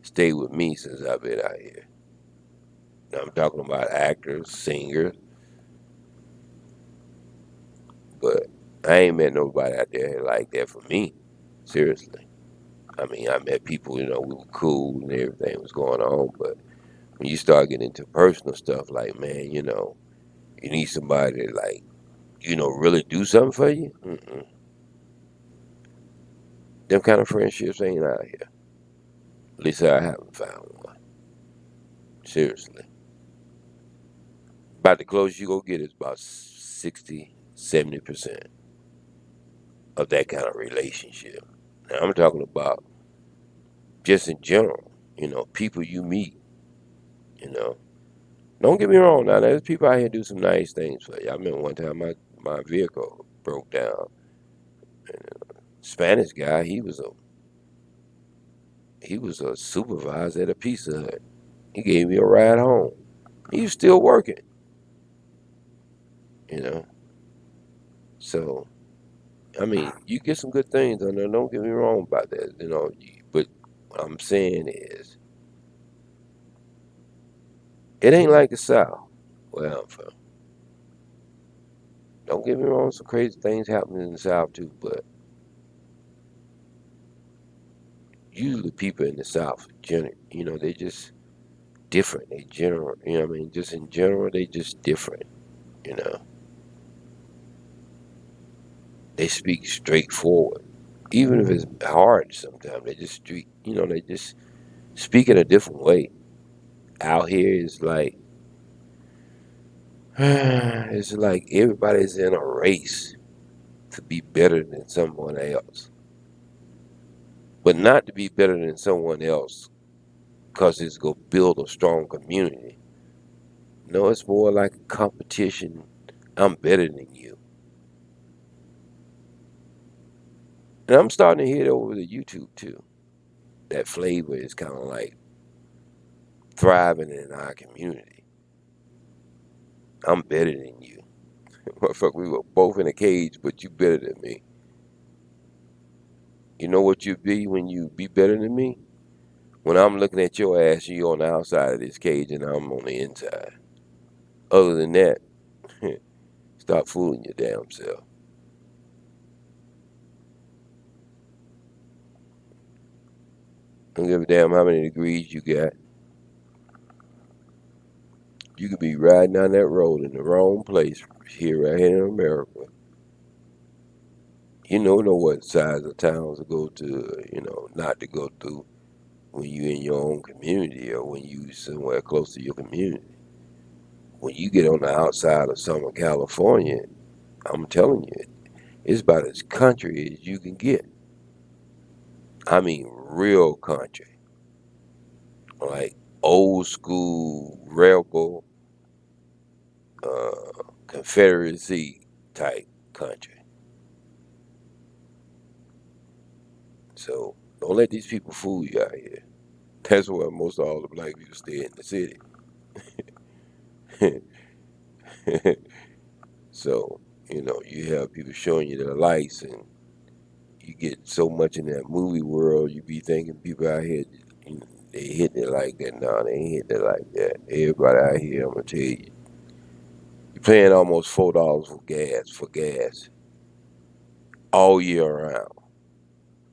stay with me since I've been out here. Now, I'm talking about actors, singers, but I ain't met nobody out there like that for me. Seriously. I mean, I met people, we were cool and everything was going on, but when you start getting into personal stuff, like, man, you need somebody to, like, really do something for you. Them kind of friendships ain't out here. At least I haven't found one. Seriously. About the closest you go get is about 60, 70% of that kind of relationship. Now, I'm talking about just in general, people you meet, you know. Don't get me wrong, now there's people out here do some nice things for you. I remember one time my vehicle broke down. And a Spanish guy, he was a supervisor at a Pizza Hut. He gave me a ride home. He was still working, you know. So, I mean, you get some good things on there. Don't get me wrong about that, But what I'm saying is, it ain't like the South where I'm from. Don't get me wrong, some crazy things happen in the South too, but usually people in the South, they just different. They general, you know what I mean? Just in general, they just different, you know. They speak straightforward. Even if it's hard sometimes, they just speak in a different way. Out here is like, it's like everybody's in a race to be better than someone else. But not to be better than someone else because it's going to build a strong community. No, it's more like a competition. I'm better than you. And I'm starting to hear it over the YouTube too. That flavor is kind of like thriving in our community. I'm better than you. Motherfucker, we were both in a cage, but you better than me. You know what you be when you be better than me? When I'm looking at your ass, you on the outside of this cage and I'm on the inside. Other than that, stop fooling your damn self. Don't give a damn how many degrees you got. You could be riding down that road in the wrong place right here in America. You know what size of towns to go to, not to go through. when you in your own community or when you somewhere close to your community. When you get on the outside of Southern California, I'm telling you, it's about as country as you can get. I mean, real country, like old school rebel, Confederacy type country. So don't let these people fool you out here. That's where most of all the black people stay in the city. So, you have people showing you the lights and you get so much in that movie world, you be thinking people out here, they hitting it like that. No, they ain't hitting it like that. Everybody out here, I'm gonna tell you, you're paying almost $4 for gas all year around.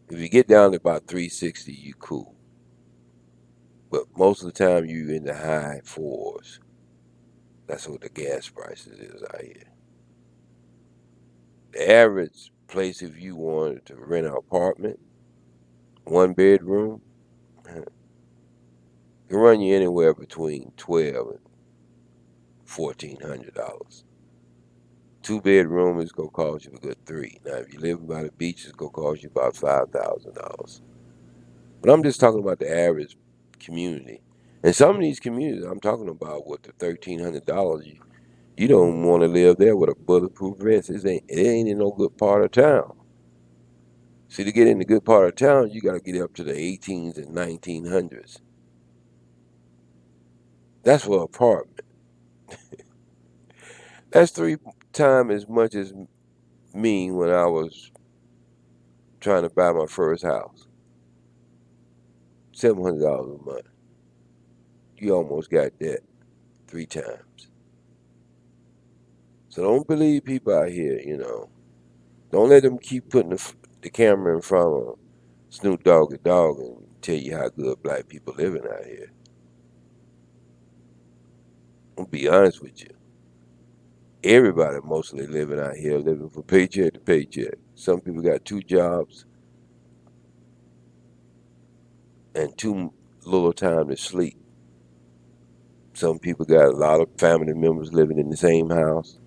If you get down to about 360, you cool. But most of the time, you in the high fours. That's what the gas prices is out here. The average place, if you wanted to rent an apartment, 1 bedroom, can run you anywhere between $1,200 and $1,400. 2 bedroom is gonna cost you a good $3,000. Now, if you live by the beach, it's gonna cost you about $5,000. But I'm just talking about the average community. And some of these communities I'm talking about with the $1,300, you don't want to live there with a bulletproof vest. It ain't in no good part of town. See, to get in the good part of town, you got to get up to the 18s and 1900s. That's for an apartment. That's 3 times as much as me when I was trying to buy my first house. $700 a month. You almost got that 3 times. So don't believe people out here, Don't let them keep putting the camera in front of Snoop Doggy Dogg and tell you how good black people living out here. I'll be honest with you. Everybody mostly living out here, living from paycheck to paycheck. Some people got 2 jobs and too little time to sleep. Some people got a lot of family members living in the same house.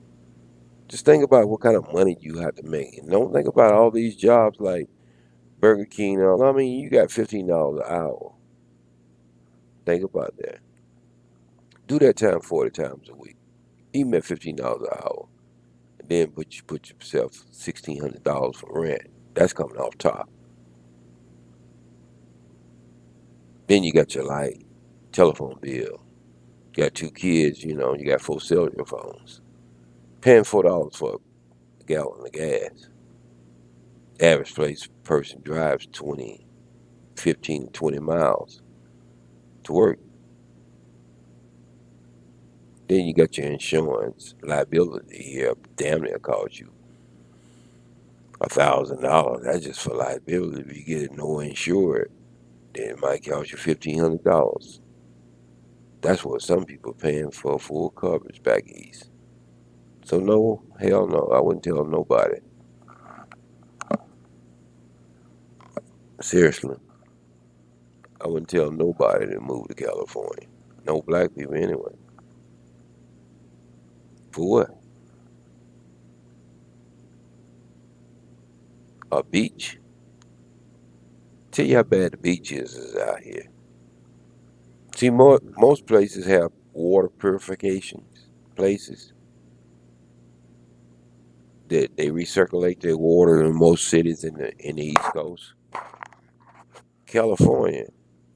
Just think about what kind of money you have to make. And don't think about all these jobs like Burger King. I mean, you got $15 an hour. Think about that. Do that time 40 times a week. Even at $15 an hour. And then put yourself $1,600 for rent. That's coming off top. Then you got your light, telephone bill. You got 2 kids, you got 4 cellular phones. Paying $4 for a gallon of gas. Average person drives 15 to 20 miles to work. Then you got your insurance liability here. Damn near cost you $1,000. That's just for liability. If you get it no insured, then it might cost you $1,500. That's what some people are paying for full coverage back east. So no, hell no, I wouldn't tell nobody. Seriously, I wouldn't tell nobody to move to California. No black people anyway. For what? A beach? Tell you how bad the beach is out here. See, most places have water purification places that they recirculate their water in most cities in the East Coast. California,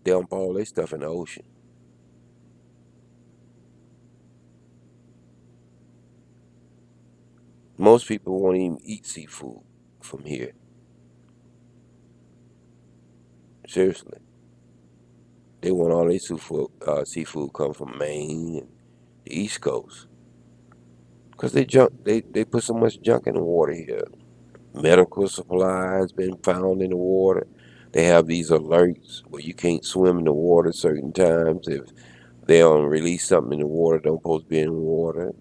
they dump all their stuff in the ocean. Most people won't even eat seafood from here. Seriously. They want all their seafood come from Maine and the East Coast. Because they put so much junk in the water here. Medical supplies been found in the water. They have these alerts where you can't swim in the water certain times if they don't release something in the water, don't supposed to be in the water,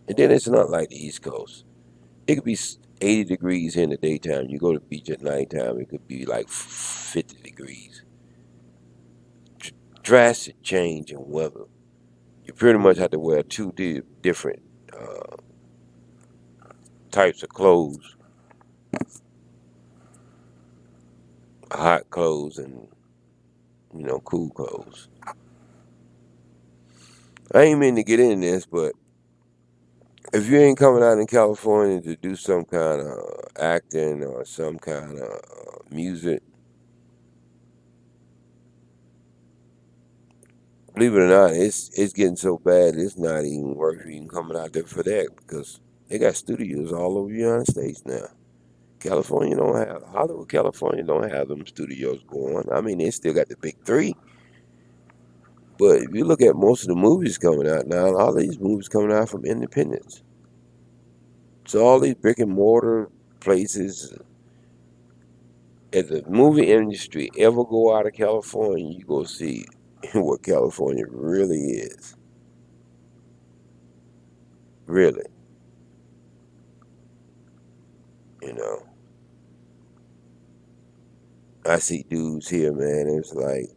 And then it's not like the East Coast. It could be 80 degrees here in the daytime. You go to the beach at nighttime, it could be like 50 degrees. Drastic change in weather. You pretty much have to wear two different uh, types of clothes: hot clothes and cool clothes. I ain't mean to get into this, but if you ain't coming out in California to do some kind of acting or some kind of music, believe it or not, it's getting so bad it's not even worth even coming out there for that because they got studios all over the United States now. Hollywood, California don't have them studios going. I mean, they still got the big three, but if you look at most of the movies coming out now, all these movies coming out from independents. So all these brick and mortar places, if the movie industry ever go out of California, you go see what California really is. Really, you know. I see dudes here, man. It's like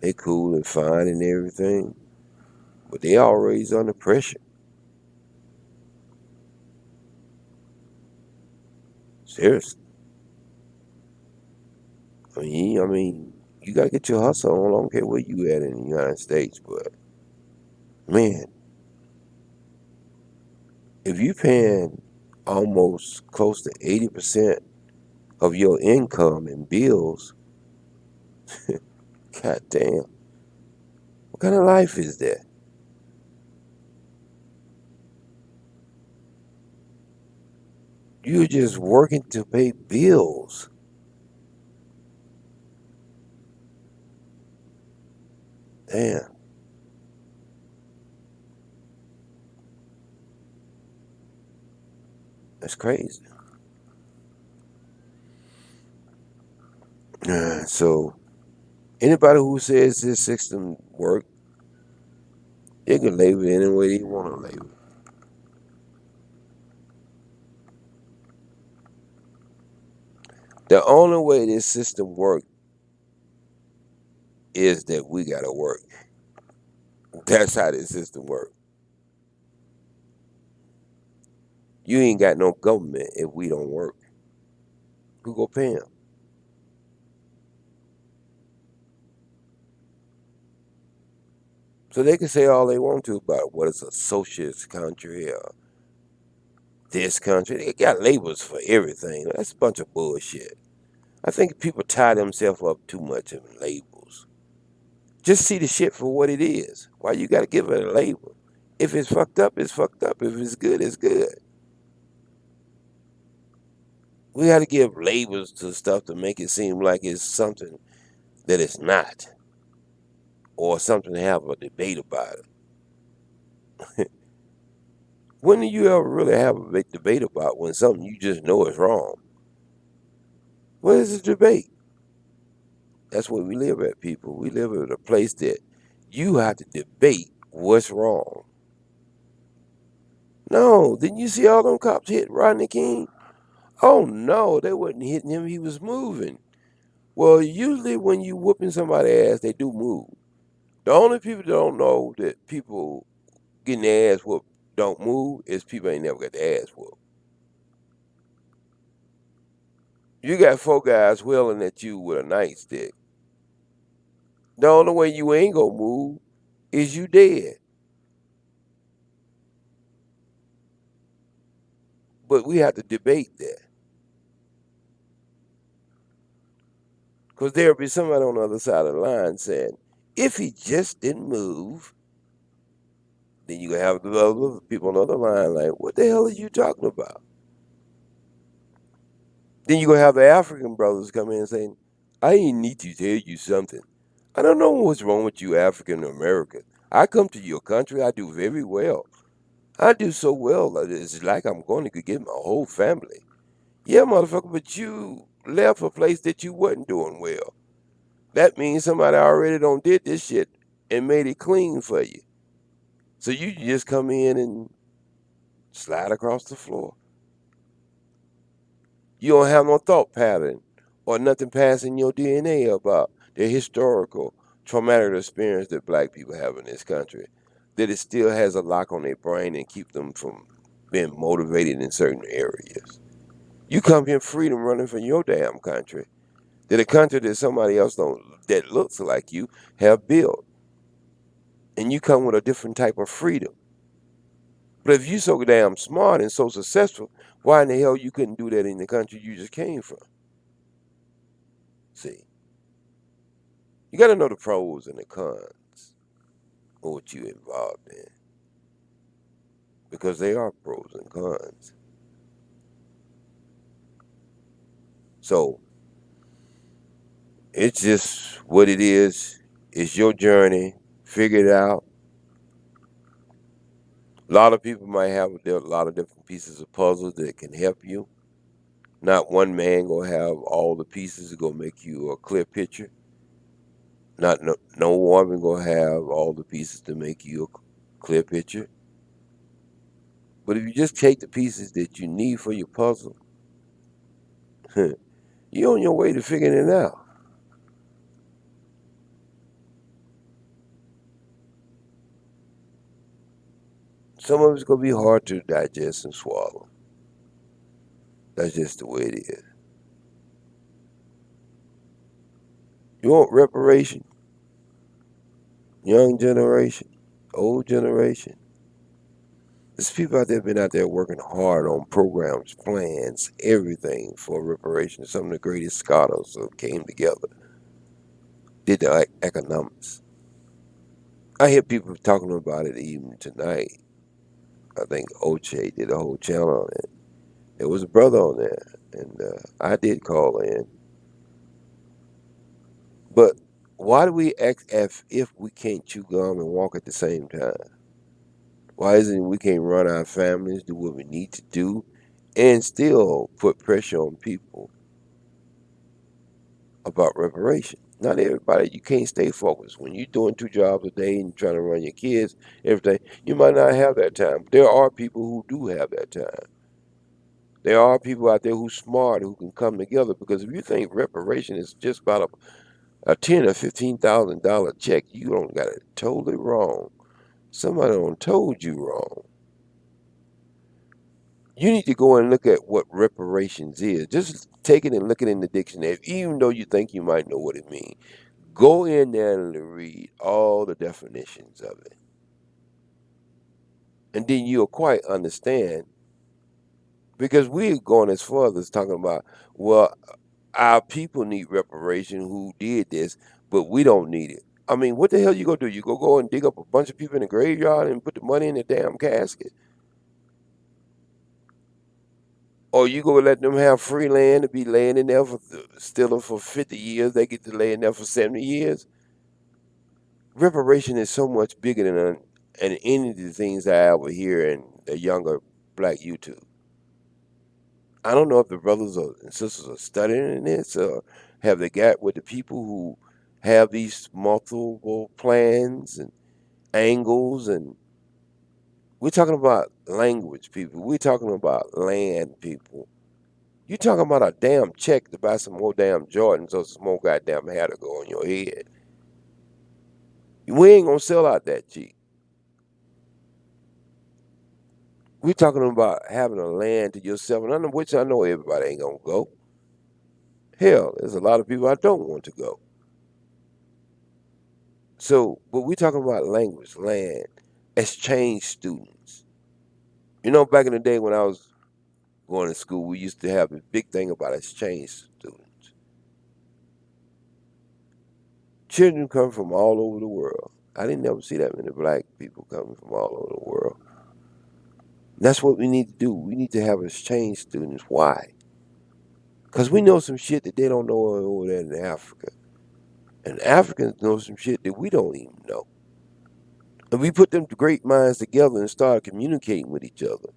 they cool and fine and everything, but they always under pressure. Seriously. I mean, you gotta get your hustle on. I don't care where you at in the United States, but man, if you paying almost close to 80% of your income in bills, god damn, what kind of life is that? You're just working to pay bills. Damn, that's crazy. So anybody who says this system work, they can label it any way they want to label it. The only way this system works is that we gotta work. That's how this system works. You ain't got no government if we don't work. Who go pay them? So they can say all they want to about what is a socialist country or this country. They got labels for everything. That's a bunch of bullshit. I think people tie themselves up too much in labels. Just see the shit for what it is. Why you gotta give it a label? If it's fucked up, it's fucked up. If it's good, it's good. We got to give labels to stuff to make it seem like it's something that it's not, or something to have a debate about it. When do you ever really have a big debate about when something you just know is wrong? What is the debate? That's where we live at, people. We live at a place that you have to debate what's wrong. No, didn't you see all them cops hit Rodney King? Oh no, they wasn't hitting him. He was moving. Well, usually when you whooping somebody's ass, they do move. The only people that don't know that people getting their ass whooped don't move is people ain't never got their ass whooped. You got four guys wheeling at you with a nightstick. The only way you ain't gonna move is you dead. But we have to debate that. Because there'll be somebody on the other side of the line saying, if he just didn't move, then you gonna have the other people on the other line like, what the hell are you talking about? Then you gonna have the African brothers come in and saying, I ain't need to tell you something. I don't know what's wrong with you African Americans. I come to your country, I do very well. I do so well that it's like I'm going to get my whole family. Yeah, motherfucker, but you left a place that you wasn't doing well. That means somebody already done did this shit and made it clean for you. So you just come in and slide across the floor. You don't have no thought pattern or nothing passing your DNA about the historical traumatic experience that black people have in this country. That it still has a lock on their brain and keep them from being motivated in certain areas. You come here freedom running for your damn country. That a country that somebody else don't that looks like you have built. And you come with a different type of freedom. But if you so damn smart and so successful, why in the hell you couldn't do that in the country you just came from? See, you got to know the pros and the cons of what you involved in, because they are pros and cons. So it's just what it is. It's your journey. Figure it out. A lot of people might have a lot of different pieces of puzzles that can help you. Not one man gonna have all the pieces that gonna make you a clear picture. Not no woman gonna have all the pieces to make you a clear picture. But if you just take the pieces that you need for your puzzle, you're on your way to figuring it out. Some of it's gonna be hard to digest and swallow. That's just the way it is. You want reparation? Young generation, old generation. There's people out there been out there working hard on programs, plans, everything for reparation. Some of the greatest scholars that came together, did the economics. I hear people talking about it even tonight. I think Oche did a whole channel on it. There was a brother on there, and I did call in. But why do we act as if we can't chew gum and walk at the same time? Why isn't it we can't run our families, do what we need to do, and still put pressure on people about reparation? Not everybody, you can't stay focused. When you're doing 2 jobs a day and trying to run your kids, everything, you might not have that time. There are people who do have that time. There are people out there who's smart who can come together, because if you think reparation is just about a $10,000 or $15,000 check, you don't got it totally wrong. Somebody done told you wrong. You need to go and look at what reparations is. Just take it and look it in the dictionary, even though you think you might know what it means. Go in there and read all the definitions of it. And then you'll quite understand, because we're going as far as talking about, well, our people need reparation who did this, but we don't need it. I mean, what the hell you gonna do? You go and dig up a bunch of people in the graveyard and put the money in the damn casket? Or you gonna let them have free land to be laying in there for still for 50 years? They get to lay in there for 70 years. Reparation is so much bigger than any of the things I ever hear in the younger black YouTube. I don't know if the brothers and sisters are studying this, or have they got with the people who have these multiple plans and angles. And we're talking about language, people. We're talking about land, people. You talking about a damn check to buy some more damn Jordans or some more goddamn hair to go on your head. We ain't gonna sell out that cheap. We're talking about having a land to yourself, and under which I know everybody ain't gonna go. Hell, there's a lot of people I don't want to go. So, but we're talking about language, land, exchange students. You know, back in the day when I was going to school, we used to have a big thing about exchange students. Children come from all over the world. I didn't ever see that many black people coming from all over the world. And that's what we need to do. We need to have exchange students. Why? Because we know some shit that they don't know over there in Africa. And Africans know some shit that we don't even know. And we put them great minds together and start communicating with each other.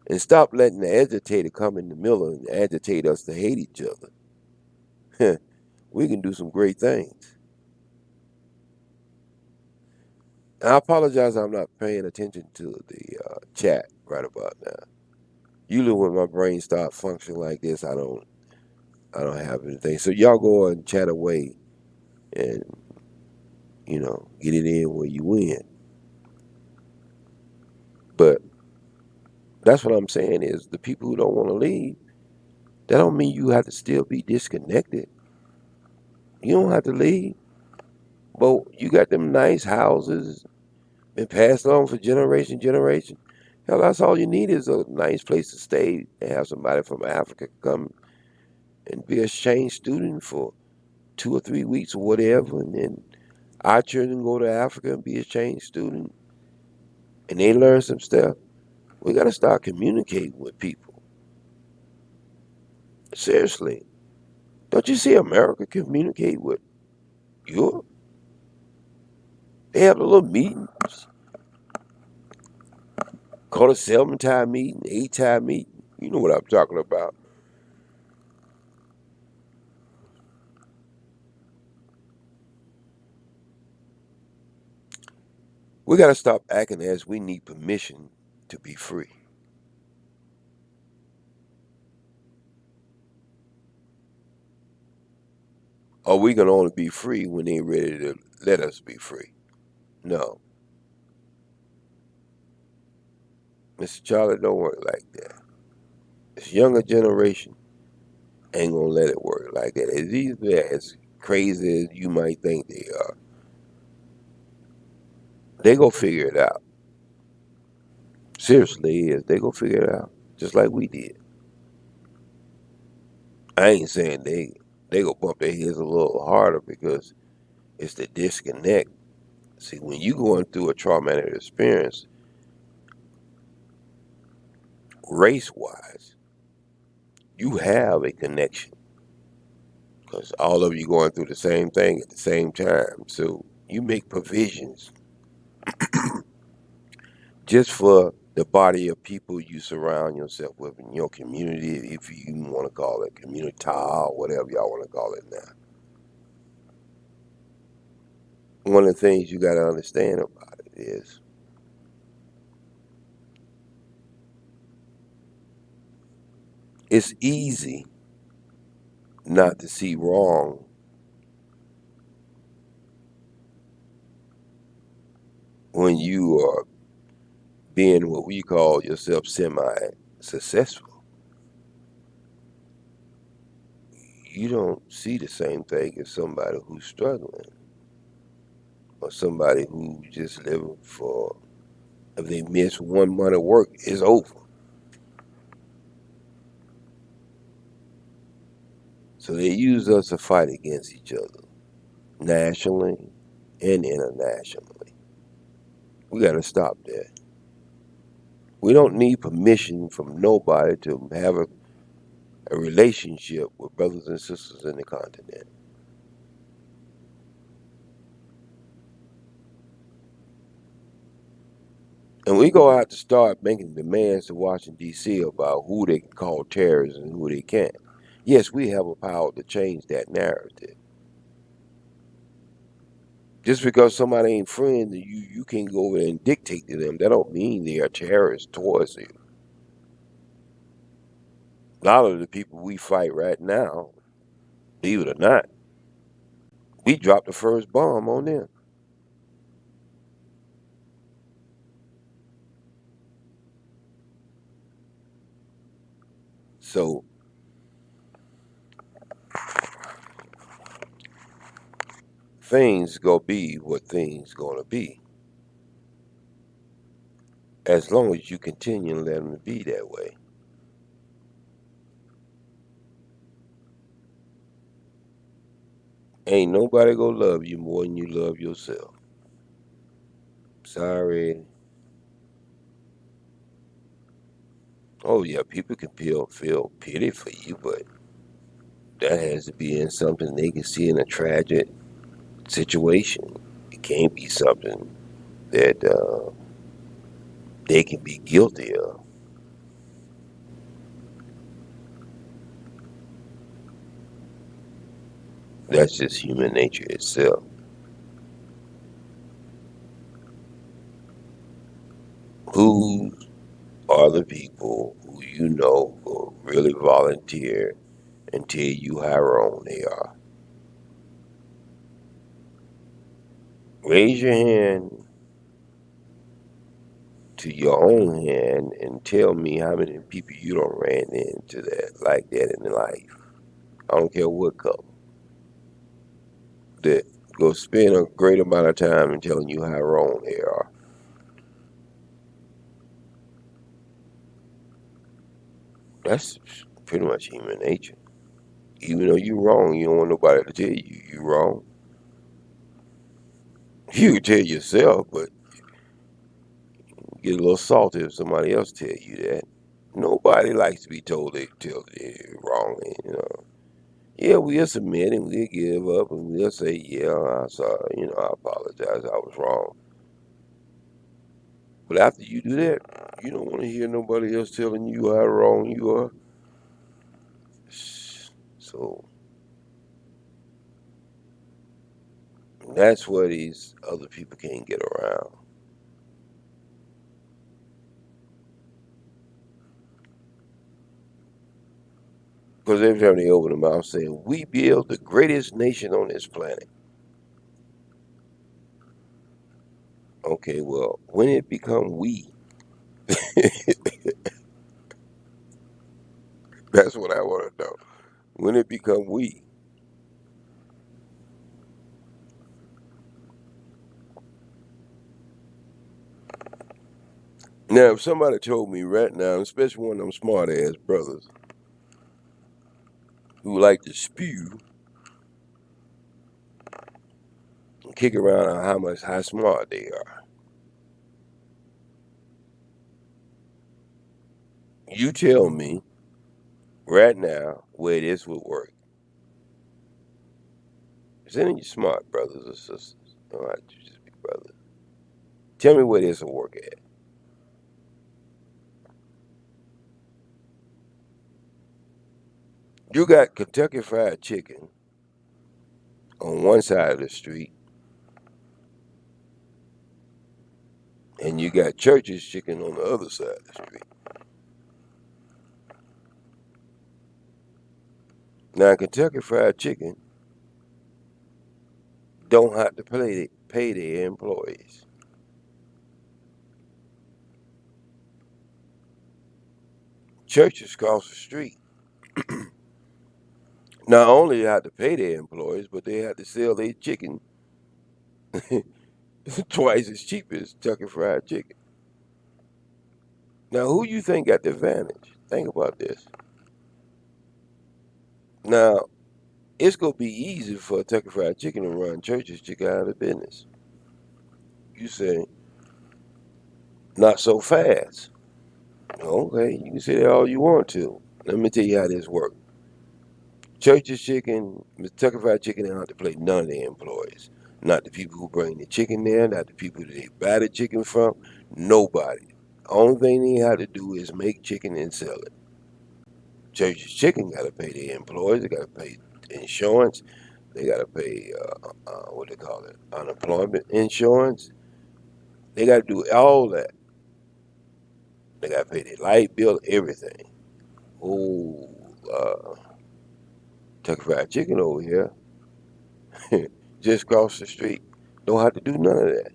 And stop letting the agitator come in the middle and agitate us to hate each other. We can do some great things. And I apologize I'm not paying attention to the chat right about now. Usually when my brain starts functioning like this, I don't have anything. So y'all go and chat away and get it in where you win. But that's what I'm saying is the people who don't want to leave, that don't mean you have to still be disconnected. You don't have to leave. But you got them nice houses, been passed on for generation. Hell, that's all you need is a nice place to stay and have somebody from Africa come and be a exchange student for 2 or 3 weeks or whatever, and then our children go to Africa and be a exchange student, and they learn some stuff. We got to start communicating with people. Seriously, don't you see America communicate with Europe? They have a little meetings, call it 7-time meeting, 8-time meeting. You know what I'm talking about. We got to stop acting as we need permission to be free. Are we going to only be free when they're ready to let us be free? No. Mr. Charlie, don't work like that. This younger generation ain't going to let it work like that. As easily as crazy as you might think they are, they go figure it out. Seriously, is they go figure it out just like we did. I ain't saying they go bump their heads a little harder because it's the disconnect. See, when you going through a traumatic experience, race-wise, you have a connection because all of you going through the same thing at the same time. So you make provisions just for the body of people you surround yourself with in your community, if you even want to call it community or whatever y'all want to call it now. One of the things you got to understand about it is it's easy not to see wrong when you are being what we call yourself semi-successful. You don't see the same thing as somebody who's struggling or somebody who just living for, if they miss 1 month of work, it's over. So they use us to fight against each other, nationally and internationally. We got to stop that. We don't need permission from nobody to have a relationship with brothers and sisters in the continent. And we go out to start making demands to Washington, D.C. about who they can call terrorists and who they can't. Yes, we have a power to change that narrative. Just because somebody ain't friend, you can't go over there and dictate to them. That don't mean they are terrorists towards you. A lot of the people we fight right now, believe it or not, we dropped the first bomb on them. So things gonna be what things gonna be. As long as you continue to let them be that way. Ain't nobody gonna love you more than you love yourself. Sorry. Oh yeah, people can feel pity for you, but that has to be in something they can see in a tragic situation. It can't be something that they can be guilty of. That's just human nature itself. Who are the people who you know will really volunteer and tell you how wrong they are. Raise your hand to your own hand and tell me how many people you don't ran into that like that in life. I don't care what color. That go spend a great amount of time in telling you how wrong they are. That's pretty much human nature. Even though you're wrong, you don't want nobody to tell you you're wrong. You can tell yourself, but get a little salty if somebody else tell you that. Nobody likes to be told they tell they're wrong. Yeah, we'll submit and we'll give up and we'll say, yeah, I sorry, I apologize, I was wrong. But after you do that, you don't want to hear nobody else telling you how wrong you are. So that's where these other people can't get around. Because every time they open their mouth saying, we build the greatest nation on this planet. Okay, well, when it become we, that's what I want to know. When it become we. Now, if somebody told me right now, especially one of them smart ass brothers who like to spew and kick around on how smart they are, you tell me right now where this would work. Is any of you smart brothers or sisters? Don't have to just be brothers. Tell me where this will work at. You got Kentucky Fried Chicken on one side of the street, and you got Church's Chicken on the other side of the street. Now, Kentucky Fried Chicken don't have to pay their employees. Churches across the street not only have to pay their employees, but they have to sell their chicken twice as cheap as Kentucky Fried Chicken. Now, who you think got the advantage? Think about this. Now, it's going to be easy for Kentucky Fried Chicken to run Church's Chicken out of business. You say, not so fast. Okay, you can say that all you want to. Let me tell you how this works. Church's Chicken, Kentucky Fried Chicken, they don't have to pay none of their employees. Not the people who bring the chicken there, not the people that they buy the chicken from, nobody. Only thing they have to do is make chicken and sell it. Church's Chicken got to pay their employees, they got to pay insurance, they got to pay, what they call it, unemployment insurance. They got to do all that. They got to pay their light bill, everything. Kentucky Fried Chicken over here, just across the street, don't have to do none of that.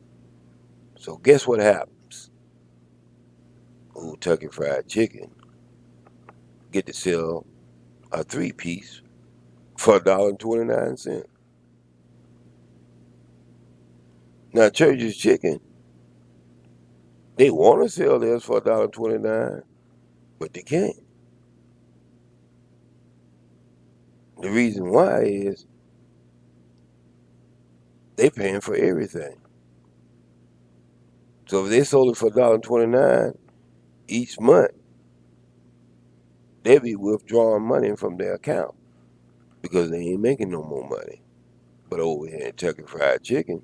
So guess what happens? Kentucky Fried Chicken get to sell a 3-piece for $1.29. Now Church's Chicken, they want to sell theirs for $1.29, but they can't. The reason why is they paying for everything. So if they sold it for $1.29 each month, they'll be withdrawing money from their account because they ain't making no more money. But over here in Kentucky Fried Chicken,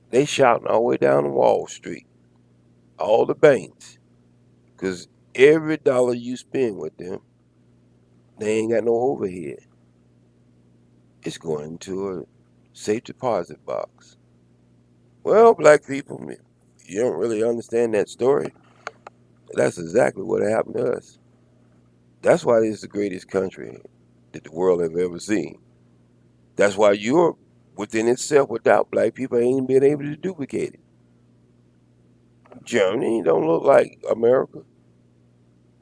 they shouting all the way down Wall Street, all the banks, because every dollar you spend with them, they ain't got no overhead. It's going into a safe deposit box. Well, black people, you don't really understand that story. That's exactly what happened to us. That's why it's the greatest country that the world have ever seen. That's why Europe, within itself, without black people, ain't been able to duplicate it. Germany don't look like America.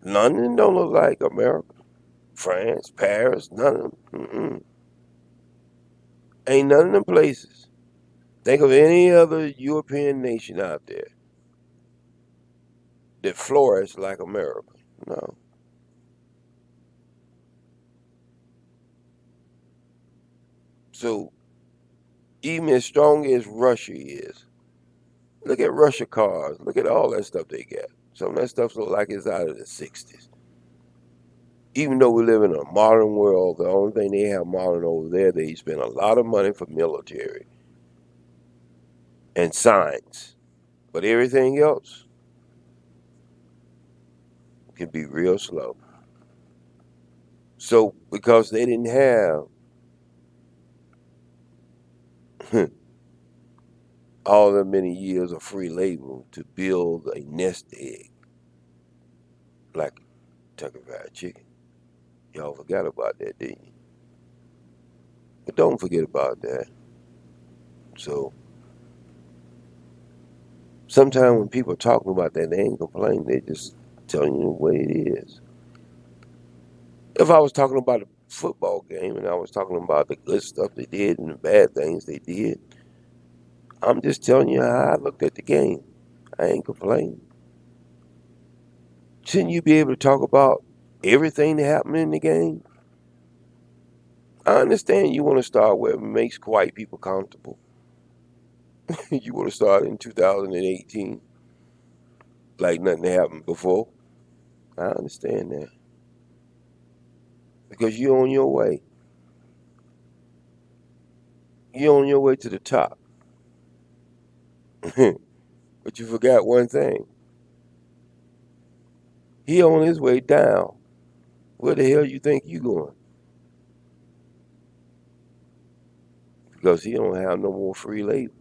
London don't look like America. France, Paris, none of them. Ain't none of them places. Think of any other European nation out there that flourished like America. No. So even as strong as Russia is, look at Russia cars. Look at all that stuff they got. Some of that stuff look like it's out of the 60s. Even though we live in a modern world, the only thing they have modern over there, they spend a lot of money for military and science. But everything else can be real slow. So because they didn't have all the many years of free labor to build a nest egg like Kentucky Fried Chicken. Y'all forgot about that, didn't you? But don't forget about that. So sometimes when people are talking about that, they ain't complaining. They just telling you the way it is. If I was talking about a football game and I was talking about the good stuff they did and the bad things they did, I'm just telling you how I looked at the game. I ain't complaining. Shouldn't you be able to talk about everything that happened in the game? I understand you want to start where it makes white people comfortable. You want to start in 2018 like nothing happened before. I understand that. Because you're on your way. You're on your way to the top. But you forgot one thing. He on his way down. Where the hell you think you going? Because he don't have no more free labor.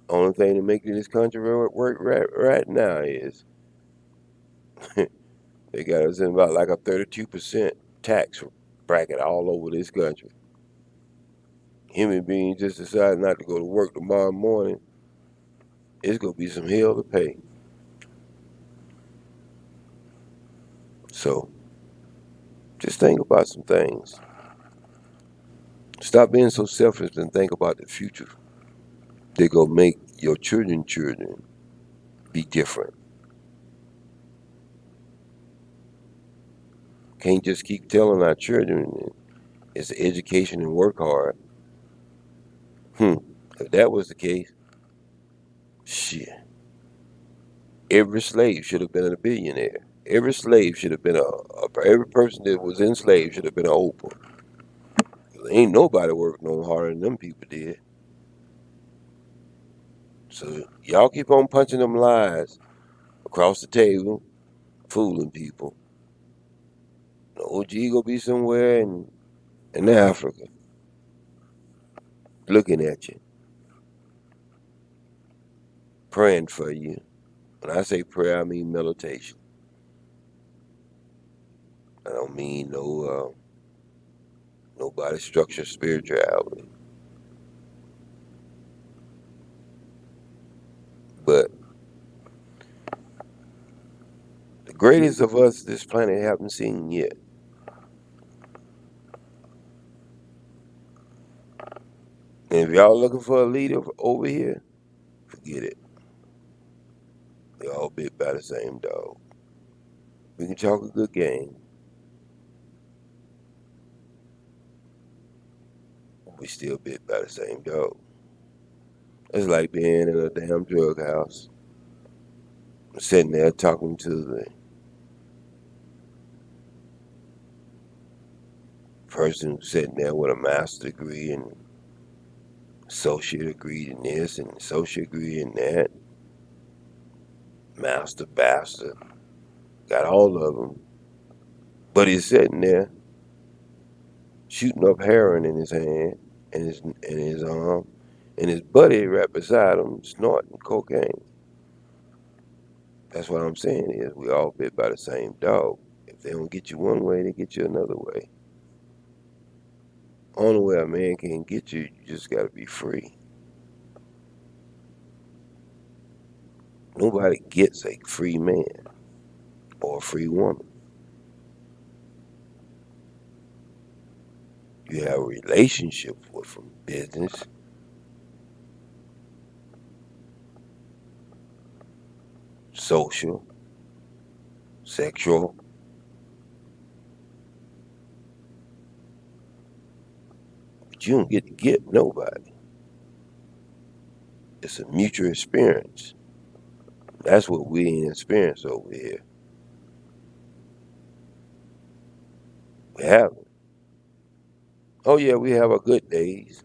Only thing to make this country work right now is they got us in about like a 32% tax bracket all over this country. Human beings just decide not to go to work tomorrow morning. It's gonna be some hell to pay. So just think about some things. Stop being so selfish and think about the future. They're gonna make your children be different. Can't just keep telling our children it's education and work hard. If that was the case, shit. Every slave should have been a billionaire. Every slave should have been every person that was enslaved should have been an Oprah. Ain't nobody worked no harder than them people did. So y'all keep on punching them lies across the table, fooling people. The OG gonna be somewhere in Africa, looking at you, praying for you. When I say prayer, I mean meditation. I don't mean nobody structured spirituality. But the greatest of us this planet haven't seen yet. And if y'all looking for a leader over here, forget it. They all bit by the same dog. We can talk a good game. We still bit by the same dog. It's like being in a damn drug house, sitting there talking to the person who's sitting there with a master's degree and associate degree in this and associate degree in that, master, bastard, got all of them. But he's sitting there shooting up heroin in his hand and his arm, and his buddy right beside him snorting cocaine. That's what I'm saying is we all bit by the same dog. If they don't get you one way, they get you another way. Only way a man can get you, you just got to be free. Nobody gets a free man or a free woman. You have a relationship with them, business, social, sexual. But you don't get to get nobody. It's a mutual experience. That's what we ain't experience over here. We haven't. Oh yeah, we have our good days.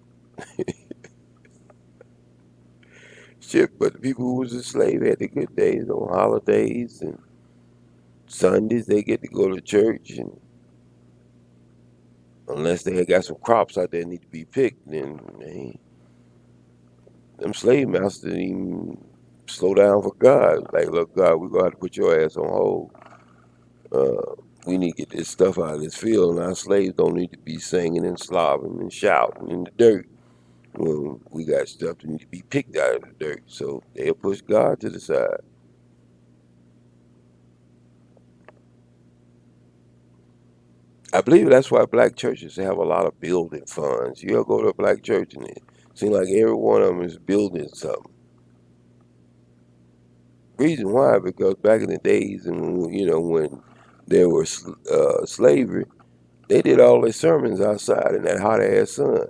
Shit, but the people who was a slave had the good days on holidays and Sundays. They get to go to church, and unless they had got some crops out there that need to be picked, then them slave masters didn't even slow down for God. Like, look, God, we're gonna have to put your ass on hold. We need to get this stuff out of this field, and our slaves don't need to be singing and slobbering and shouting in the dirt when we got stuff that need to be picked out of the dirt. So they'll push God to the side. I believe that's why black churches have a lot of building funds. You'll go to a black church and it seems like every one of them is building something. Reason why? Because back in the days, and when there was slavery, they did all their sermons outside in that hot ass sun.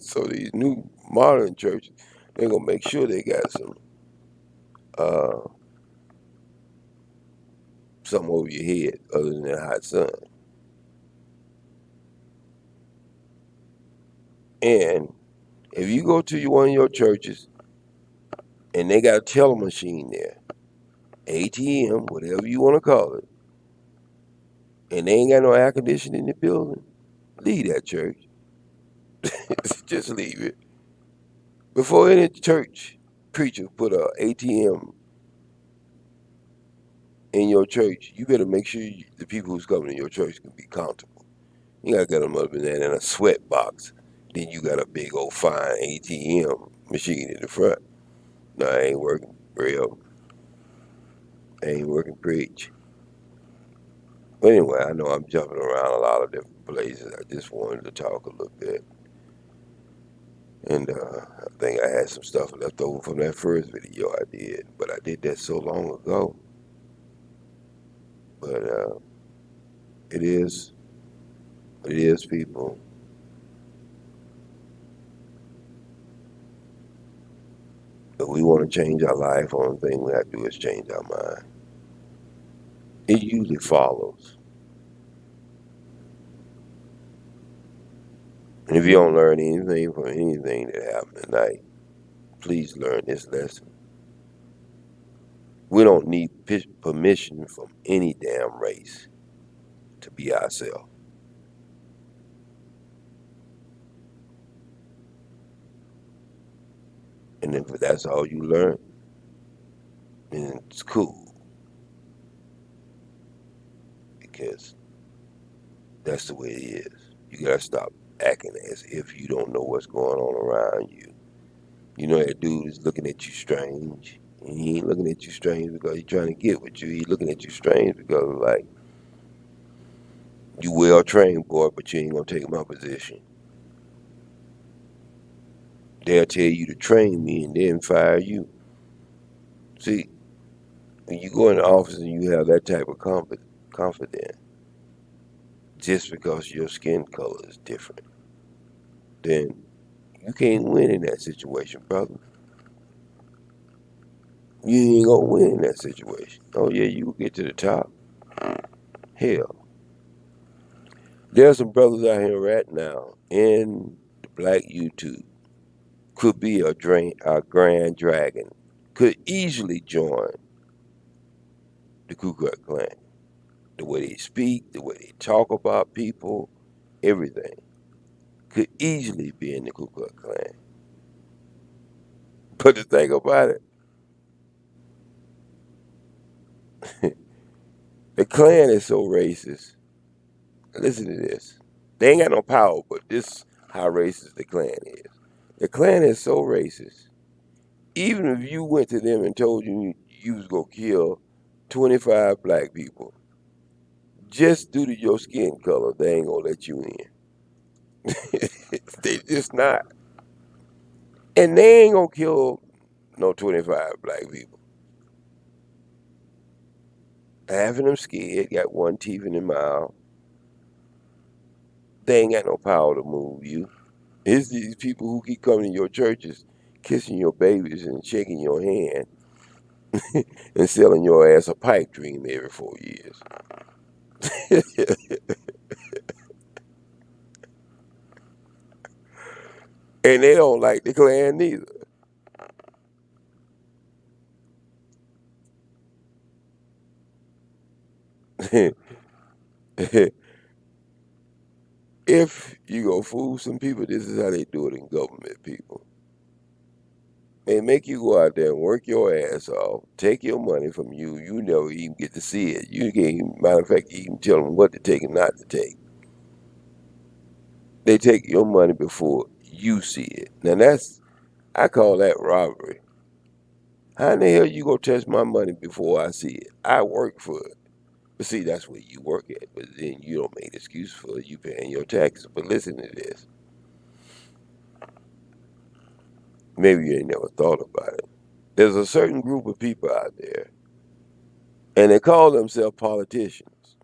So these new modern churches, they're gonna make sure they got uh, something over your head other than that hot sun. And if you go to one of your churches and they got a teller machine there, ATM, whatever you want to call it, and they ain't got no air conditioning in the building, leave that church. Just leave it. Before any church preacher put a ATM in your church, you better make sure the people who's coming to your church can be comfortable. You gotta get them up in there in a sweat box. Then you got a big old fine ATM machine in the front. No, I ain't working real. I ain't working preach. But anyway, I know I'm jumping around a lot of different places. I just wanted to talk a little bit. And I think I had some stuff left over from that first video I did. But I did that so long ago. But it is people. If we want to change our life, only thing we have to do is change our mind. It usually follows. And if you don't learn anything from anything that happened tonight, please learn this lesson. We don't need permission from any damn race to be ourselves. And if that's all you learn, then it's cool. Because that's the way it is. You gotta stop acting as if you don't know what's going on around you. You know that dude is looking at you strange. And he ain't looking at you strange because he's trying to get with you. He's looking at you strange because like you well trained, boy, but you ain't gonna take my position. They'll tell you to train me and then fire you. See, when you go in the office and you have that type of confidence, just because your skin color is different, then you can't win in that situation, brother. You ain't gonna win in that situation. Oh yeah, you will get to the top. Hell, there's some brothers out here right now in the black YouTube. Could be a grand dragon. Could easily join the Ku Klux Klan. The way they speak, the way they talk about people, everything could easily be in the Ku Klux Klan. But the thing about it, The Klan is so racist. Listen to this. They ain't got no power, but this how racist the Klan is. The Klan is so racist. Even if you went to them and told you was gonna kill 25 black people, just due to your skin color, they ain't gonna let you in. They just not. And they ain't gonna kill no 25 black people. Half of them scared, got one teeth in their mouth. They ain't got no power to move you. It's these people who keep coming to your churches, kissing your babies and shaking your hand and selling your ass a pipe dream every 4 years. And they don't like the Klan neither. If you go fool some people, this is how they do it in government, people. They make you go out there and work your ass off, take your money from you. You never even get to see it. You can't even, matter of fact, you even tell them what to take and not to take. They take your money before you see it. Now I call that robbery. How in the hell you gonna touch my money before I see it? I work for it. But see, that's where you work at. But then you don't make an excuse for you paying your taxes. But listen to this. Maybe you ain't never thought about it. There's a certain group of people out there, and they call themselves politicians.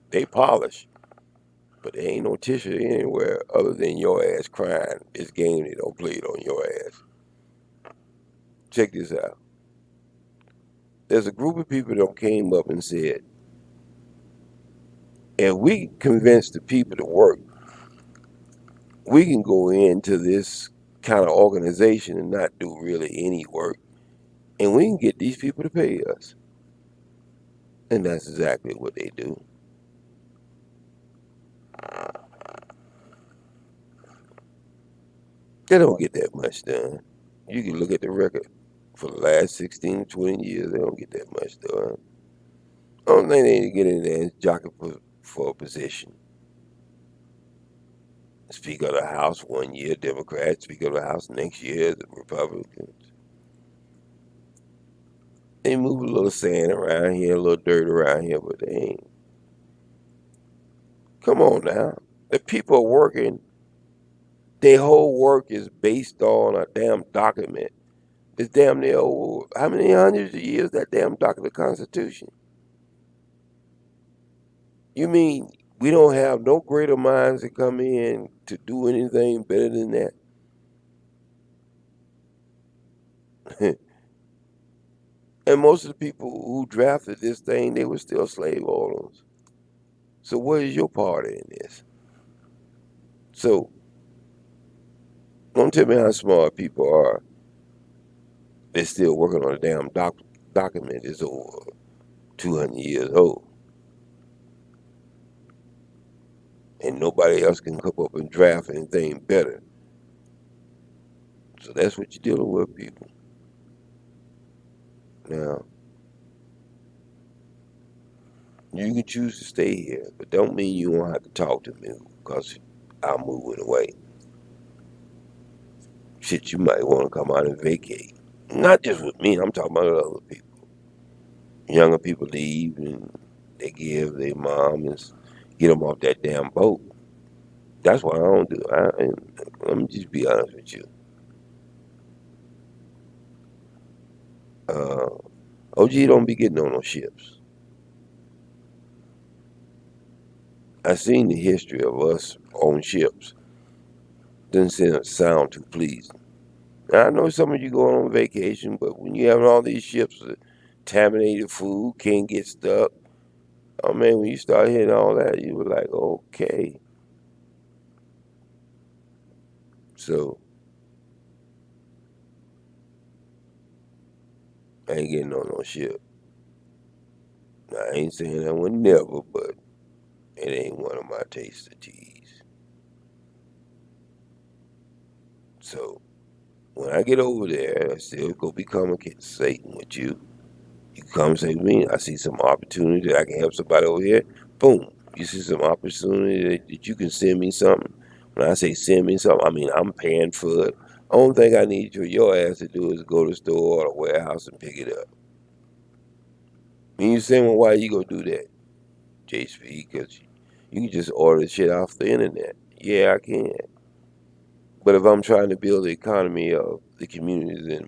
They polish, but there ain't no tissue anywhere other than your ass crying. This game they don't play it on your ass. Check this out. There's a group of people that came up and said, if we convince the people to work, we can go into this kind of organization and not do really any work, and we can get these people to pay us. And that's exactly what they do. They don't get that much done. You can look at the record for the last 16 to 20 years, they don't get that much done. Only thing they need to get in there is jockey for a position. Speaker of the House one year, Democrats. Speaker of the House next year, the Republicans. They move a little sand around here, a little dirt around here, but they ain't. Come on now. The people are working. Their whole work is based on a damn document. It's damn near over how many hundreds of years that damn document, the Constitution? You mean we don't have no greater minds that come in to do anything better than that? And most of the people who drafted this thing, they were still slave owners. So what is your part in this? So don't tell me how smart people are. They're still working on a damn document that's over 200 years old. And nobody else can come up and draft anything better. So that's what you're dealing with, people. Now, you can choose to stay here, but don't mean you won't have to talk to me because I'm moving away. Shit, you might want to come out and vacate. Not just with me, I'm talking about other people. Younger people leave and they give their mom and get them off that damn boat. That's what I don't do. Let me just be honest with you. OG don't be getting on no ships. I seen the history of us on ships. Doesn't sound too pleasing. Now, I know some of you going on vacation, but when you having all these ships with contaminated food, can't get stuck. Oh man, when you start hearing all that, you were like, okay. So I ain't getting on no ship. Now, I ain't saying I would never, but it ain't one of my tastes of teas. So when I get over there, I still go be conversating with you. You come say to me, I see some opportunity that I can help somebody over here. Boom. You see some opportunity that you can send me something. When I say send me something, I mean I'm paying for it. Only thing I need your ass to do is go to the store or the warehouse and pick it up. And you say, well, why you gonna do that, JSP? Because you can just order shit off the internet. Yeah, I can. But if I'm trying to build the economy of the communities and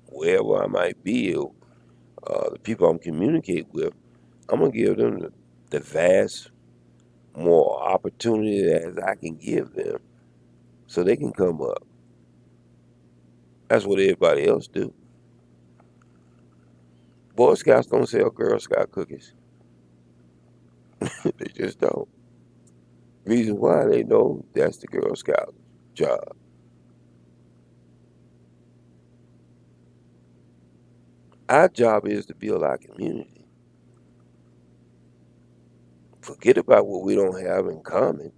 wherever I might be, the people I'm communicating with, I'm gonna give them the vast more opportunity as I can give them, so they can come up. That's what everybody else do. Boy Scouts don't sell Girl Scout cookies. They just don't. Reason why, they know that's the Girl Scout job. Our job is to build our community. Forget about what we don't have in common.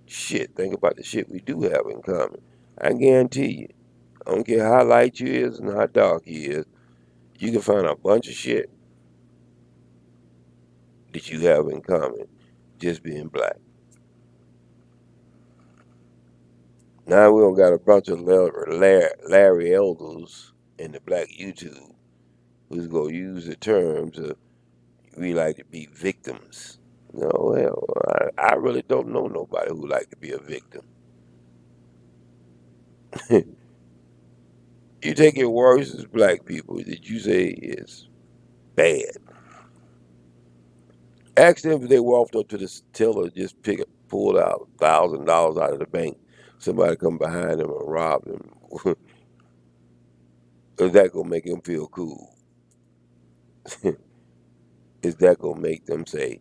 Shit, think about the shit we do have in common. I guarantee you, I don't care how light you is and how dark you is, you can find a bunch of shit that you have in common just being black. Now we don't got a bunch of Larry Elders in the black YouTube who's going to use the terms of we like to be victims. No, hell, I really don't know nobody who like to be a victim. You take it worse as black people that you say is bad. Ask them if they walked up to the teller, just pulled out $1,000 out of the bank. Somebody come behind them and rob them. Is that gonna make them feel cool? Is that gonna make them say,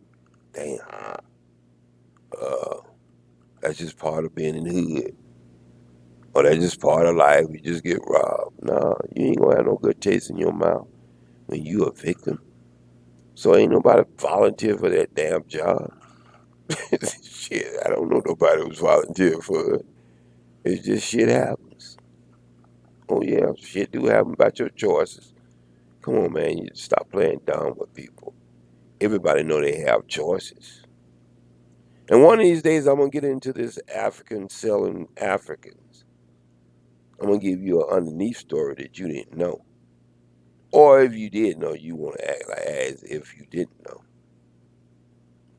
"Damn, uh, that's just part of being in the hood, or that's just part of life. You just get robbed"? Nah, you ain't gonna have no good taste in your mouth when you a victim. So ain't nobody volunteer for that damn job. Shit, I don't know nobody who's volunteer for it. It's just shit happens. Oh yeah, shit do happen about your choices. Come on, man, you stop playing dumb with people. Everybody know they have choices. And one of these days, I'm gonna get into this African selling Africans. I'm gonna give you an underneath story that you didn't know, or if you did know, you want to act like as if you didn't know.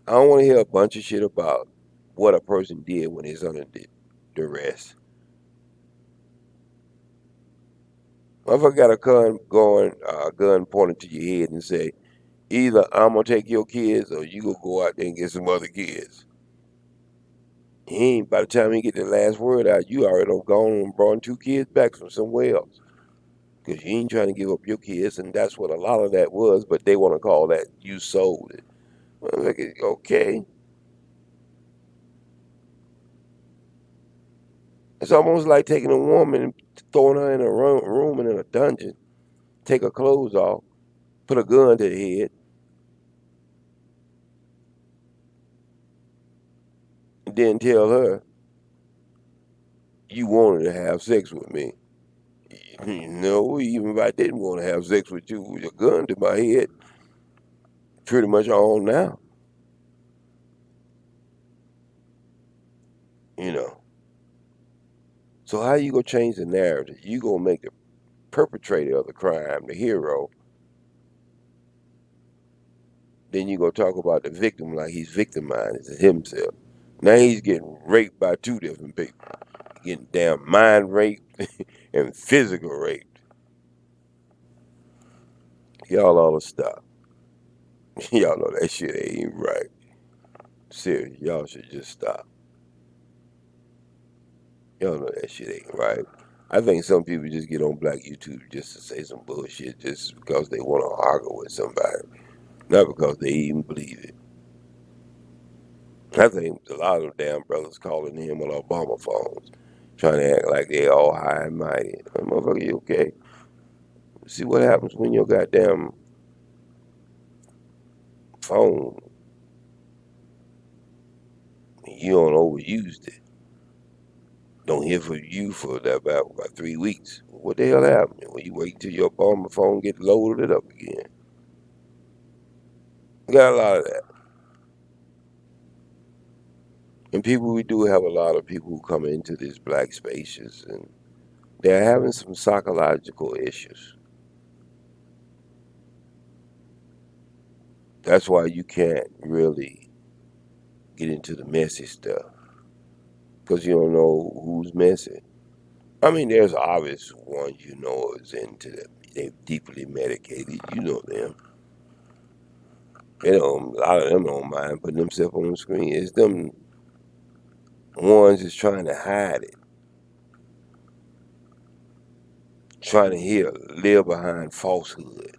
I don't want to hear a bunch of shit about what a person did when he's under duress. Motherfucker got a gun pointed to your head and say, either I'm gonna take your kids or you gonna go out there and get some other kids. He ain't, by the time he get the last word out, you already done gone and brought 2 kids back from somewhere else. Because you ain't trying to give up your kids, and that's what a lot of that was, but they want to call that you sold it. Motherfucker, okay. It's almost like taking a woman and throwing her in a room and in a dungeon, take her clothes off, put a gun to the head, and then tell her, you wanted to have sex with me. No, even if I didn't want to have sex with you with a gun to my head, pretty much on now. You know. So how you gonna change the narrative? You gonna make the perpetrator of the crime the hero. Then you gonna talk about the victim like he's victimizing himself. Now he's getting raped by 2 different people. Getting damn mind raped and physical raped. Y'all ought to stop. Y'all know that shit ain't right. Serious, y'all should just stop. Y'all know that shit ain't right. I think some people just get on black YouTube just to say some bullshit just because they want to argue with somebody. Not because they even believe it. I think a lot of them damn brothers calling him on Obama phones, trying to act like they all high and mighty. Motherfucker, you okay? See what happens when your goddamn phone, you don't overused it. Don't hear from you for about 3 weeks. What the hell happened? When you wait till your Obama phone get loaded up again. We got a lot of that. And people, we do have a lot of people who come into these black spaces and they're having some psychological issues. That's why you can't really get into the messy stuff because you don't know who's messy. I mean, there's obvious ones you know is into them. They're deeply medicated. You know them. They don't. A lot of them don't mind putting themselves on the screen. It's them ones that's trying to hide it, trying to live behind falsehood,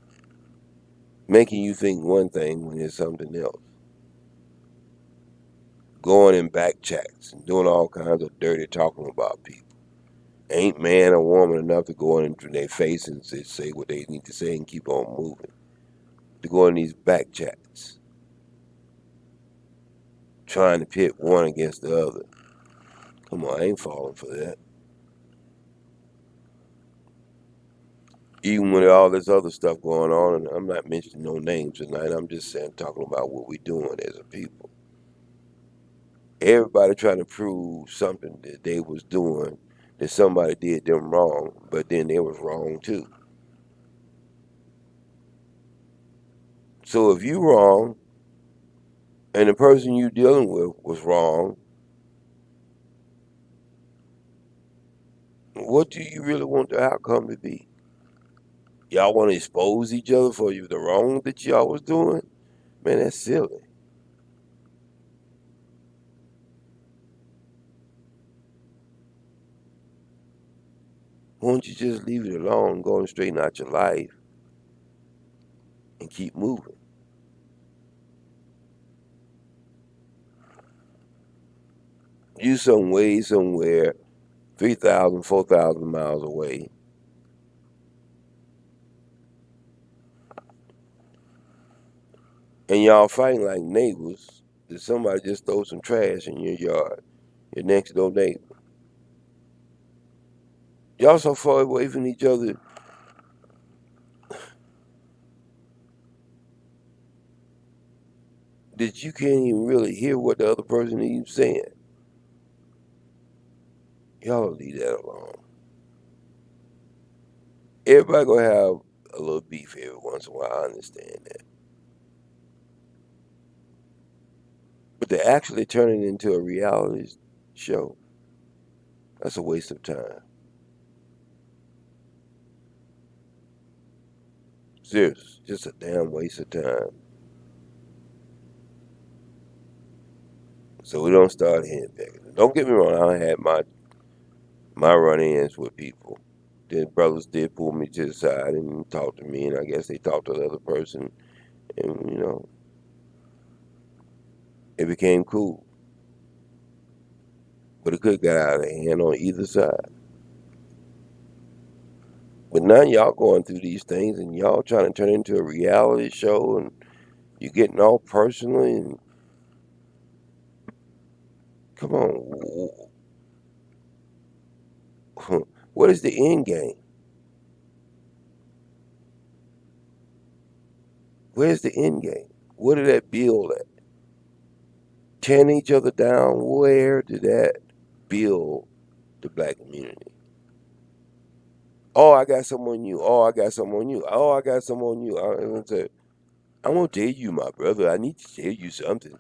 making you think one thing when it's something else. Going in back chats and doing all kinds of dirty talking about people. Ain't man or woman enough to go into their face and say what they need to say and keep on moving. To go in these back chats, trying to pit one against the other. Come on, I ain't falling for that. Even with all this other stuff going on, and I'm not mentioning no names tonight, I'm just saying, talking about what we're doing as a people. Everybody trying to prove something that they was doing, that somebody did them wrong, but then they was wrong too. So if you wrong, and the person you dealing with was wrong, what do you really want the outcome to be? Y'all want to expose each other for the wrong that y'all was doing? Man, that's silly. Why don't you just leave it alone, go and straighten out your life, and keep moving? You somewhere 3,000, 4,000 miles away, and y'all fighting like neighbors that somebody just throw some trash in your yard, your next door neighbor. Y'all so far away from each other, that you can't even really hear what the other person is saying. Y'all leave that alone. Everybody gonna have a little beef every once in a while. I understand that. But to actually turn it into a reality show, that's a waste of time. Serious, just a damn waste of time. So we don't start henpecking. Don't get me wrong, I had my run-ins with people. Then brothers did pull me to the side and talk to me, and I guess they talked to the other person, and it became cool. But it could get out of hand on either side. But now y'all going through these things and y'all trying to turn it into a reality show and you're getting all personal and come on. What is the end game? Where's the end game? Where did that build at? Tearing each other down, where did that build the black community? Oh, I got some on you. Oh, I got some on you. Oh, I got some on you. I'm going to tell you, my brother, I need to tell you something.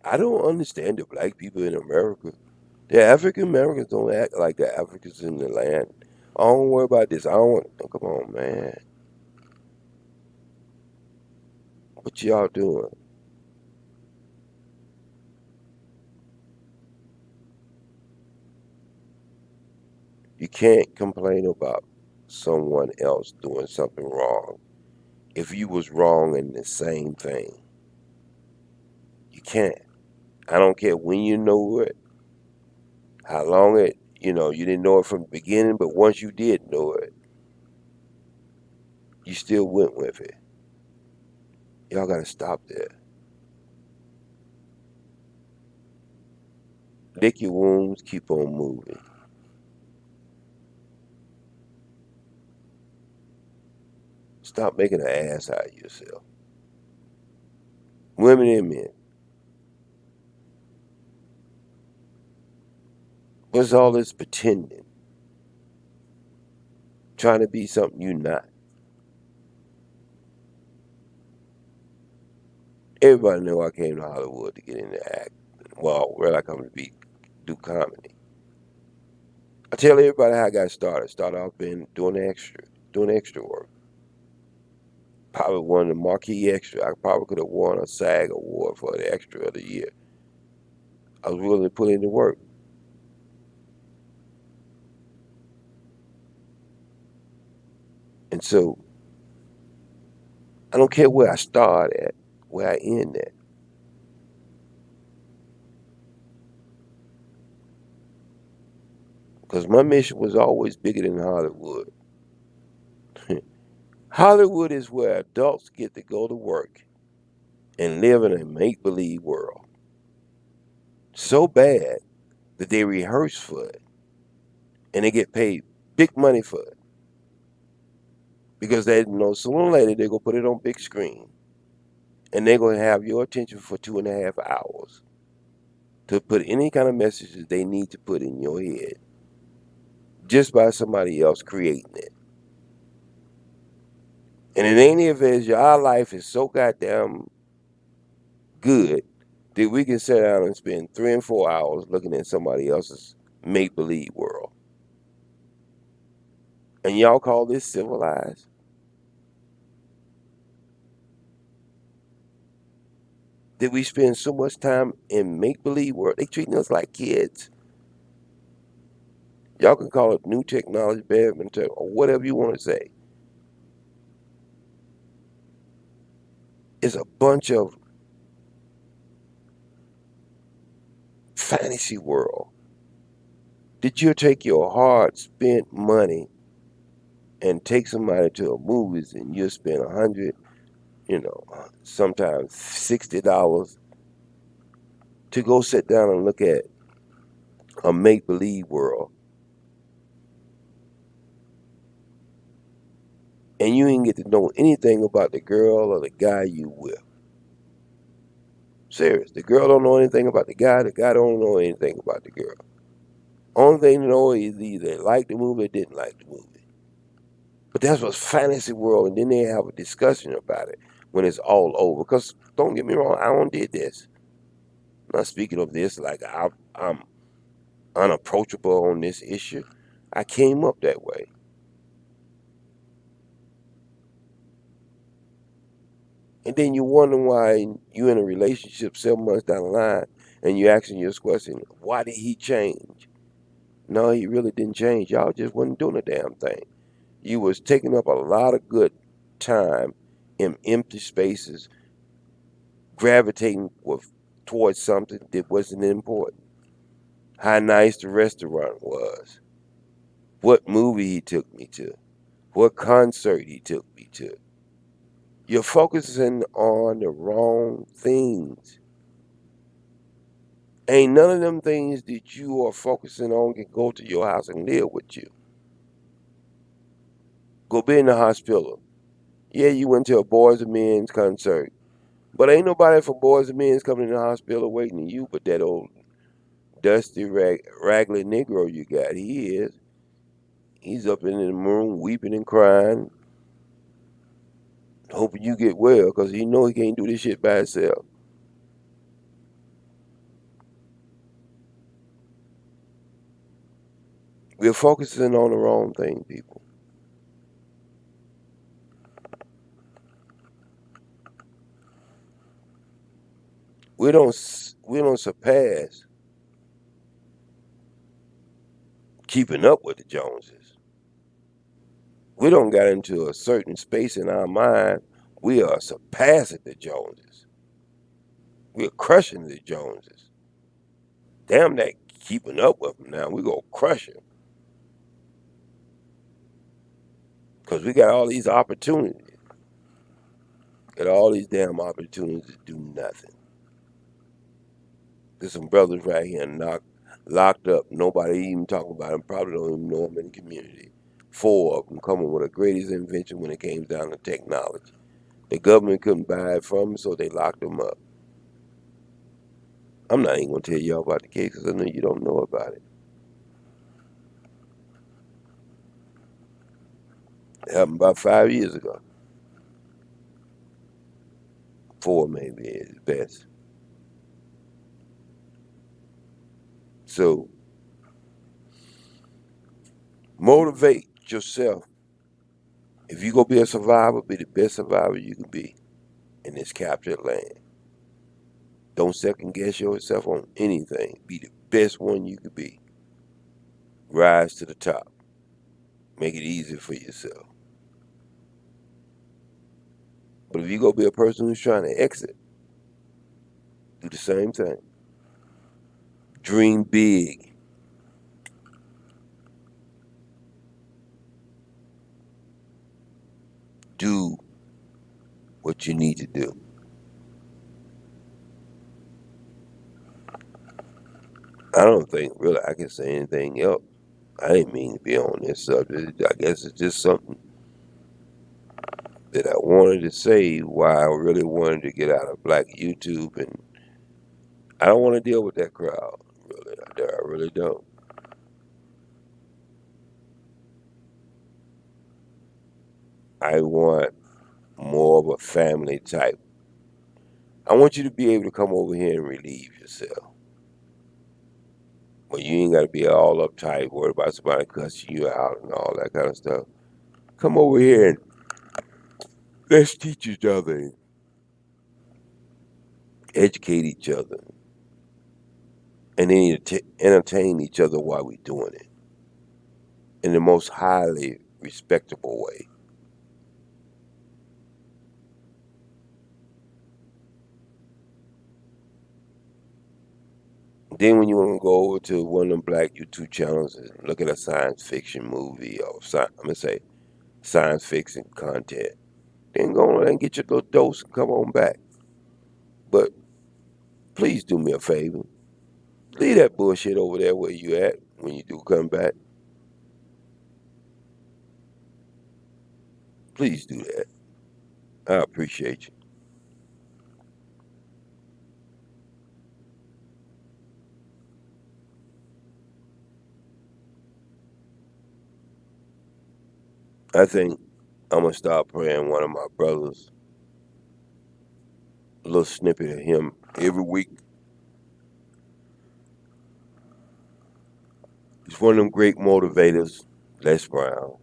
I don't understand the black people in America. The African Americans don't act like the Africans in the land. I don't worry about this. I don't want. Oh, come on, man. What y'all doing? You can't complain about someone else doing something wrong if you was wrong in the same thing. You can't. I don't care when you know it, how long you didn't know it from the beginning, but once you did know it, you still went with it. Y'all got to stop that. Lick your wounds, keep on moving. Stop making an ass out of yourself. women and men. What's all this pretending? Trying to be something you're not. Everybody knew I came to Hollywood to get into act. Well, where I come to do comedy. I tell everybody how I got started. Started off doing extra work. Probably won the marquee extra. I probably could have won a SAG award for the extra of the year. I was willing to put in the work. And so I don't care where I start at, where I end at. Because my mission was always bigger than Hollywood. Hollywood is where adults get to go to work and live in a make believe world. So bad that they rehearse for it and they get paid big money for it. Because they know sooner or later they're going to put it on big screen and they're going to have your attention for 2.5 hours to put any kind of messages they need to put in your head just by somebody else creating it. And in any event, our life is so goddamn good that we can sit down and spend 3 and 4 hours looking at somebody else's make-believe world. And y'all call this civilized? That we spend so much time in make-believe world? They treating us like kids. Y'all can call it new technology, badminton, or whatever you want to say. It's a bunch of fantasy world. Did you take your hard spent money and take somebody to a movies and you spend $100, sometimes $60 to go sit down and look at a make-believe world? And you ain't get to know anything about the girl or the guy you with. Serious. The girl don't know anything about the guy don't know anything about the girl. Only thing they know is either they like the movie or didn't like the movie. But that's what's fantasy world, and then they have a discussion about it when it's all over. Because don't get me wrong, I don't did this. I'm not speaking of this like I'm unapproachable on this issue. I came up that way. And then you wonder why you in a relationship 7 months down the line and you asking yourself question, why did he change? No, he really didn't change. Y'all just wasn't doing a damn thing. You was taking up a lot of good time in empty spaces, gravitating towards something that wasn't important. How nice the restaurant was. What movie he took me to. What concert he took me to. You're focusing on the wrong things. Ain't none of them things that you are focusing on can go to your house and live with you. Go be in the hospital. Yeah, you went to a Boys and Men's concert. But ain't nobody from Boys and Men's coming in the hospital waiting on you but that old dusty, raggedy Negro you got. He is. He's up in the room weeping and crying, hoping you get well because he know he can't do this shit by himself. We're focusing on the wrong thing, people. We don't surpass keeping up with the Joneses. We don't got into a certain space in our mind. We are surpassing the Joneses. We're crushing the Joneses. Damn that keeping up with them now. We gonna crush them. Because we got all these opportunities. Got all these damn opportunities to do nothing. There's some brothers right here locked up. Nobody even talking about them. Probably don't even know them in the community. 4 of them coming with the greatest invention when it came down to technology. The government couldn't buy it from him, so they locked him up. I'm not even going to tell y'all about the case because I know you don't know about it. It happened about 5 years ago. 4 maybe at best. So motivate yourself. If you go be a survivor, be the best survivor you can be in this captured land. Don't second guess yourself on anything. Be the best one you could be. Rise to the top. Make it easy for yourself. But if you go be a person who's trying to exit, do the same thing. Dream big. Do what you need to do. I don't think really I can say anything else. I didn't mean to be on this subject. I guess it's just something that I wanted to say why I really wanted to get out of Black YouTube, and I don't want to deal with that crowd. Really, I really don't. I want more of a family type. I want you to be able to come over here and relieve yourself. Well, you ain't got to be all uptight, worried about somebody cussing you out and all that kind of stuff. Come over here and let's teach each other, and educate each other, and then entertain each other while we're doing it in the most highly respectable way. Then when you want to go over to one of them Black YouTube channels and look at a science fiction movie or I'm gonna say science fiction content, then go on and get your little dose and come on back. But please do me a favor. Leave that bullshit over there where you at when you do come back. Please do that. I appreciate you. I think I'm gonna start playing one of my brothers, a little snippet of him every week. He's one of them great motivators, Les Brown.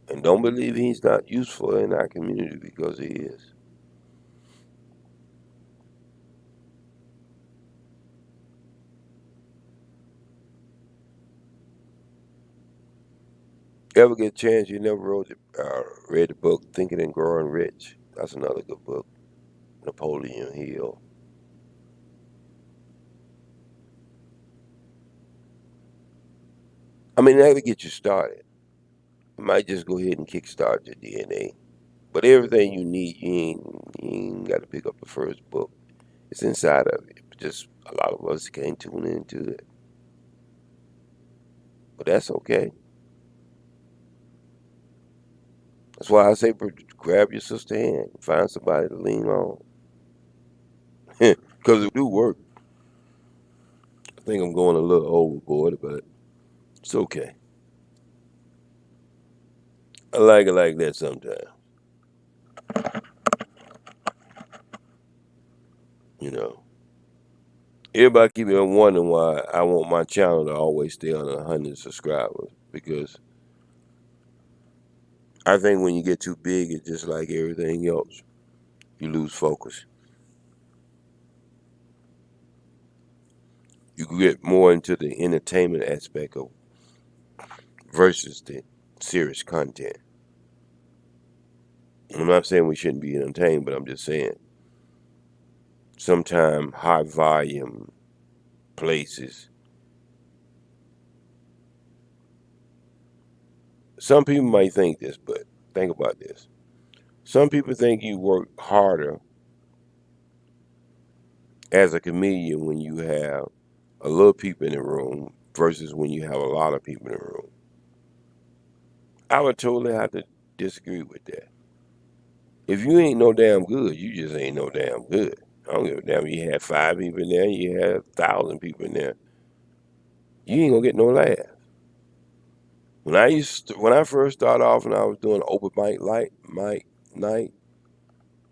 And don't believe he's not useful in our community because he is. Ever get a chance? You never read the book Thinking and Growing Rich? That's another good book. Napoleon Hill. I mean, that'll get you started. You might just go ahead and kickstart your DNA. But everything you need, you ain't got to pick up the first book. It's inside of it. Just a lot of us can't tune into it. But that's okay. That's why I say grab your sister hand. Find somebody to lean on. Because it do work. I think I'm going a little overboard, but it's okay. I like it like that sometimes. You know. Everybody keep on wondering why I want my channel to always stay on 100 subscribers. Because I think when you get too big, it's just like everything else. You lose focus. You get more into the entertainment aspect of versus the serious content. I'm not saying we shouldn't be entertained, but I'm just saying sometimes high volume places. Some people might think this, but think about this. Some people think you work harder as a comedian when you have a little people in the room, versus when you have a lot of people in the room. I would totally have to disagree with that. If you ain't no damn good, you just ain't no damn good. I don't give a damn. You had 5 people in there, you had 1,000 people in there. You ain't gonna get no laugh. When I first started off and I was doing open mic night,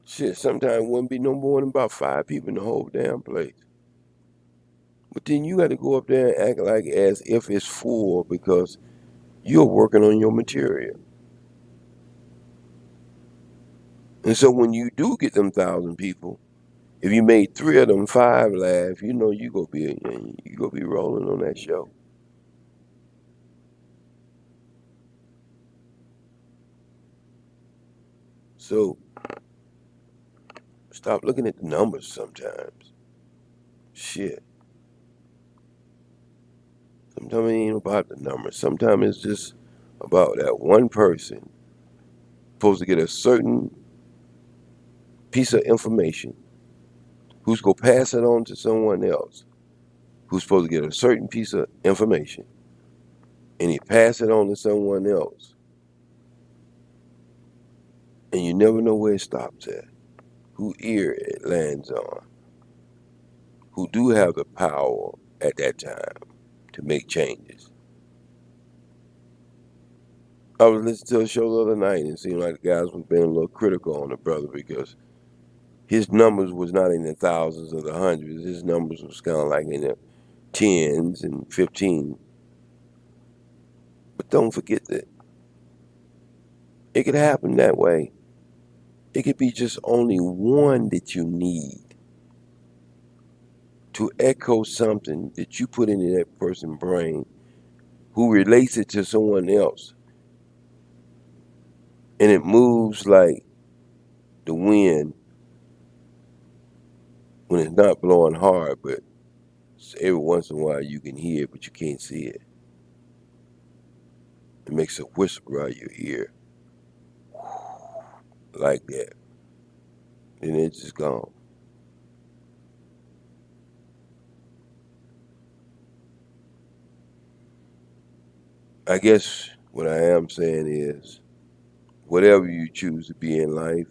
shit, sometimes wouldn't be no more than about 5 people in the whole damn place. But then you got to go up there and act like as if it's full because you're working on your material. And so when you do get them 1,000 people, if you made 3 of them 5 laugh, you know you gonna be rolling on that show. So stop looking at the numbers sometimes. Shit. Sometimes it ain't about the numbers. Sometimes it's just about that one person supposed to get a certain piece of information who's going to pass it on to someone else who's supposed to get a certain piece of information and he pass it on to someone else and you never know where it stops at, who ear it lands on, who do have the power at that time to make changes. I was listening to a show the other night and it seemed like the guys was being a little critical on the brother because his numbers was not in the thousands or the hundreds. His numbers was kind of like in the 10s and 15. But don't forget that it could happen that way. It could be just only one that you need to echo something that you put into that person's brain who relates it to someone else. And it moves like the wind when it's not blowing hard, but every once in a while you can hear it, but you can't see it. It makes a whisper out your ear. Like that. And it's just gone. I guess what I am saying is, whatever you choose to be in life,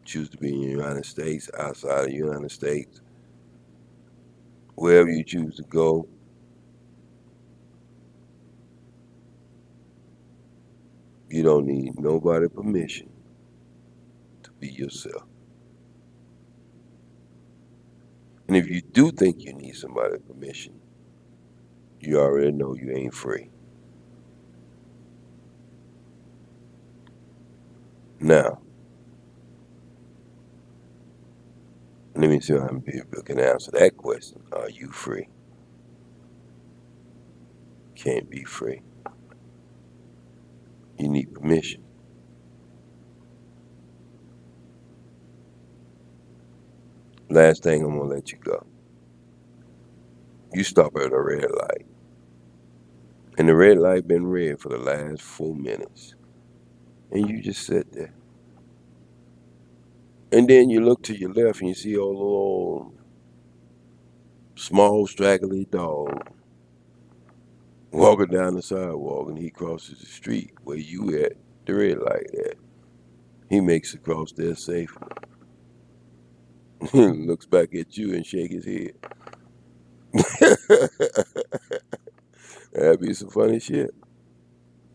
choose to be in the United States, outside of the United States, wherever you choose to go, you don't need nobody's permission to be yourself. And if you do think you need somebody's permission, you already know you ain't free. Now, let me see how many people can answer that question. Are you free? Can't be free. You need permission. Last thing, I'm going to let you go. You stop at a red light. And the red light been red for the last 4 minutes. And you just sit there. And then you look to your left and you see a little small straggly dog walking down the sidewalk, and he crosses the street where you at, the red light at. He makes it across there safely. Looks back at you and shake his head. That'd be some funny shit.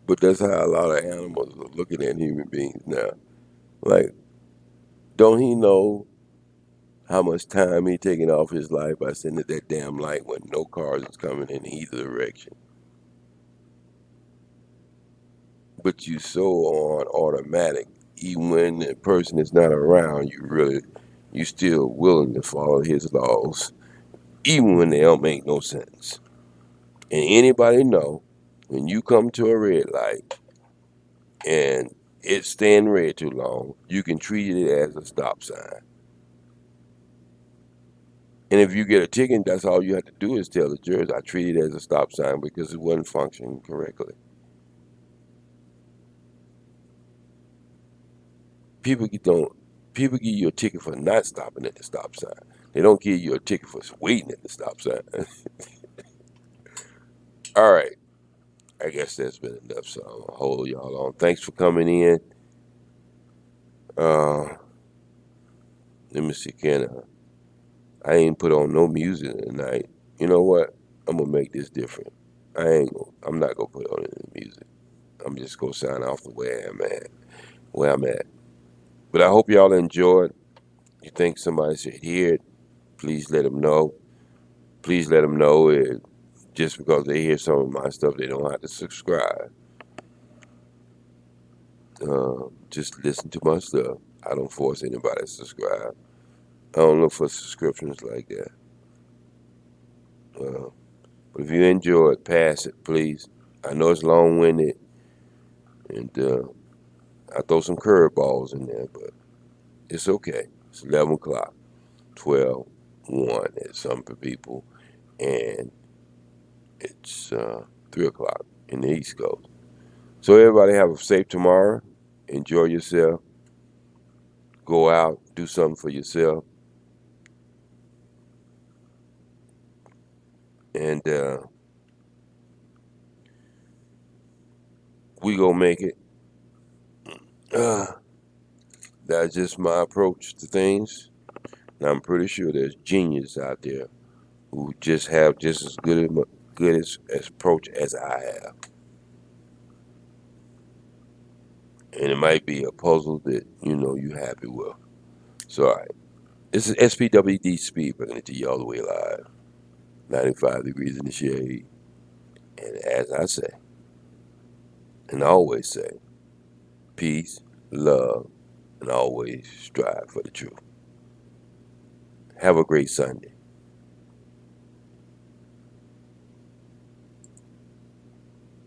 But that's how a lot of animals are looking at human beings now. Like, don't he know how much time he taking off his life by sitting at that damn light when no cars is coming in either direction? But you so on automatic, even when the person is not around, you still willing to follow his laws, even when they don't make no sense. And anybody know, when you come to a red light and it's staying red too long, you can treat it as a stop sign. And if you get a ticket, that's all you have to do is tell the jurors, I treat it as a stop sign because it wasn't functioning correctly. People give you a ticket for not stopping at the stop sign. They don't give you a ticket for waiting at the stop sign. All right. I guess that's been enough. So I'm gonna hold y'all on. Thanks for coming in. Uh, let me see. I ain't put on no music tonight. You know what? I'm gonna make this different. I'm not gonna put on any music. I'm just gonna sign off the way I'm at. Where I'm at. But I hope y'all enjoyed. You think somebody should hear it? Please let them know. Please let them know it. Just because they hear some of my stuff, they don't have to subscribe. Just listen to my stuff. I don't force anybody to subscribe. I don't look for subscriptions like that. But if you enjoy it, pass it, please. I know it's long-winded, and I throw some curveballs in there, but it's okay. It's 11 o'clock, 12, 1 at some people, and it's 3 o'clock in the East Coast. So everybody have a safe tomorrow. Enjoy yourself. Go out, do something for yourself. And we gonna make it. That's just my approach to things. And I'm pretty sure there's genius out there who just have just as good as approach as I have. And it might be a puzzle that you happy with. So all right. This is SPWD Speed bringing it to you all the way live. 95 degrees in the shade. And as I say, and always say, peace, love, and always strive for the truth. Have a great Sunday.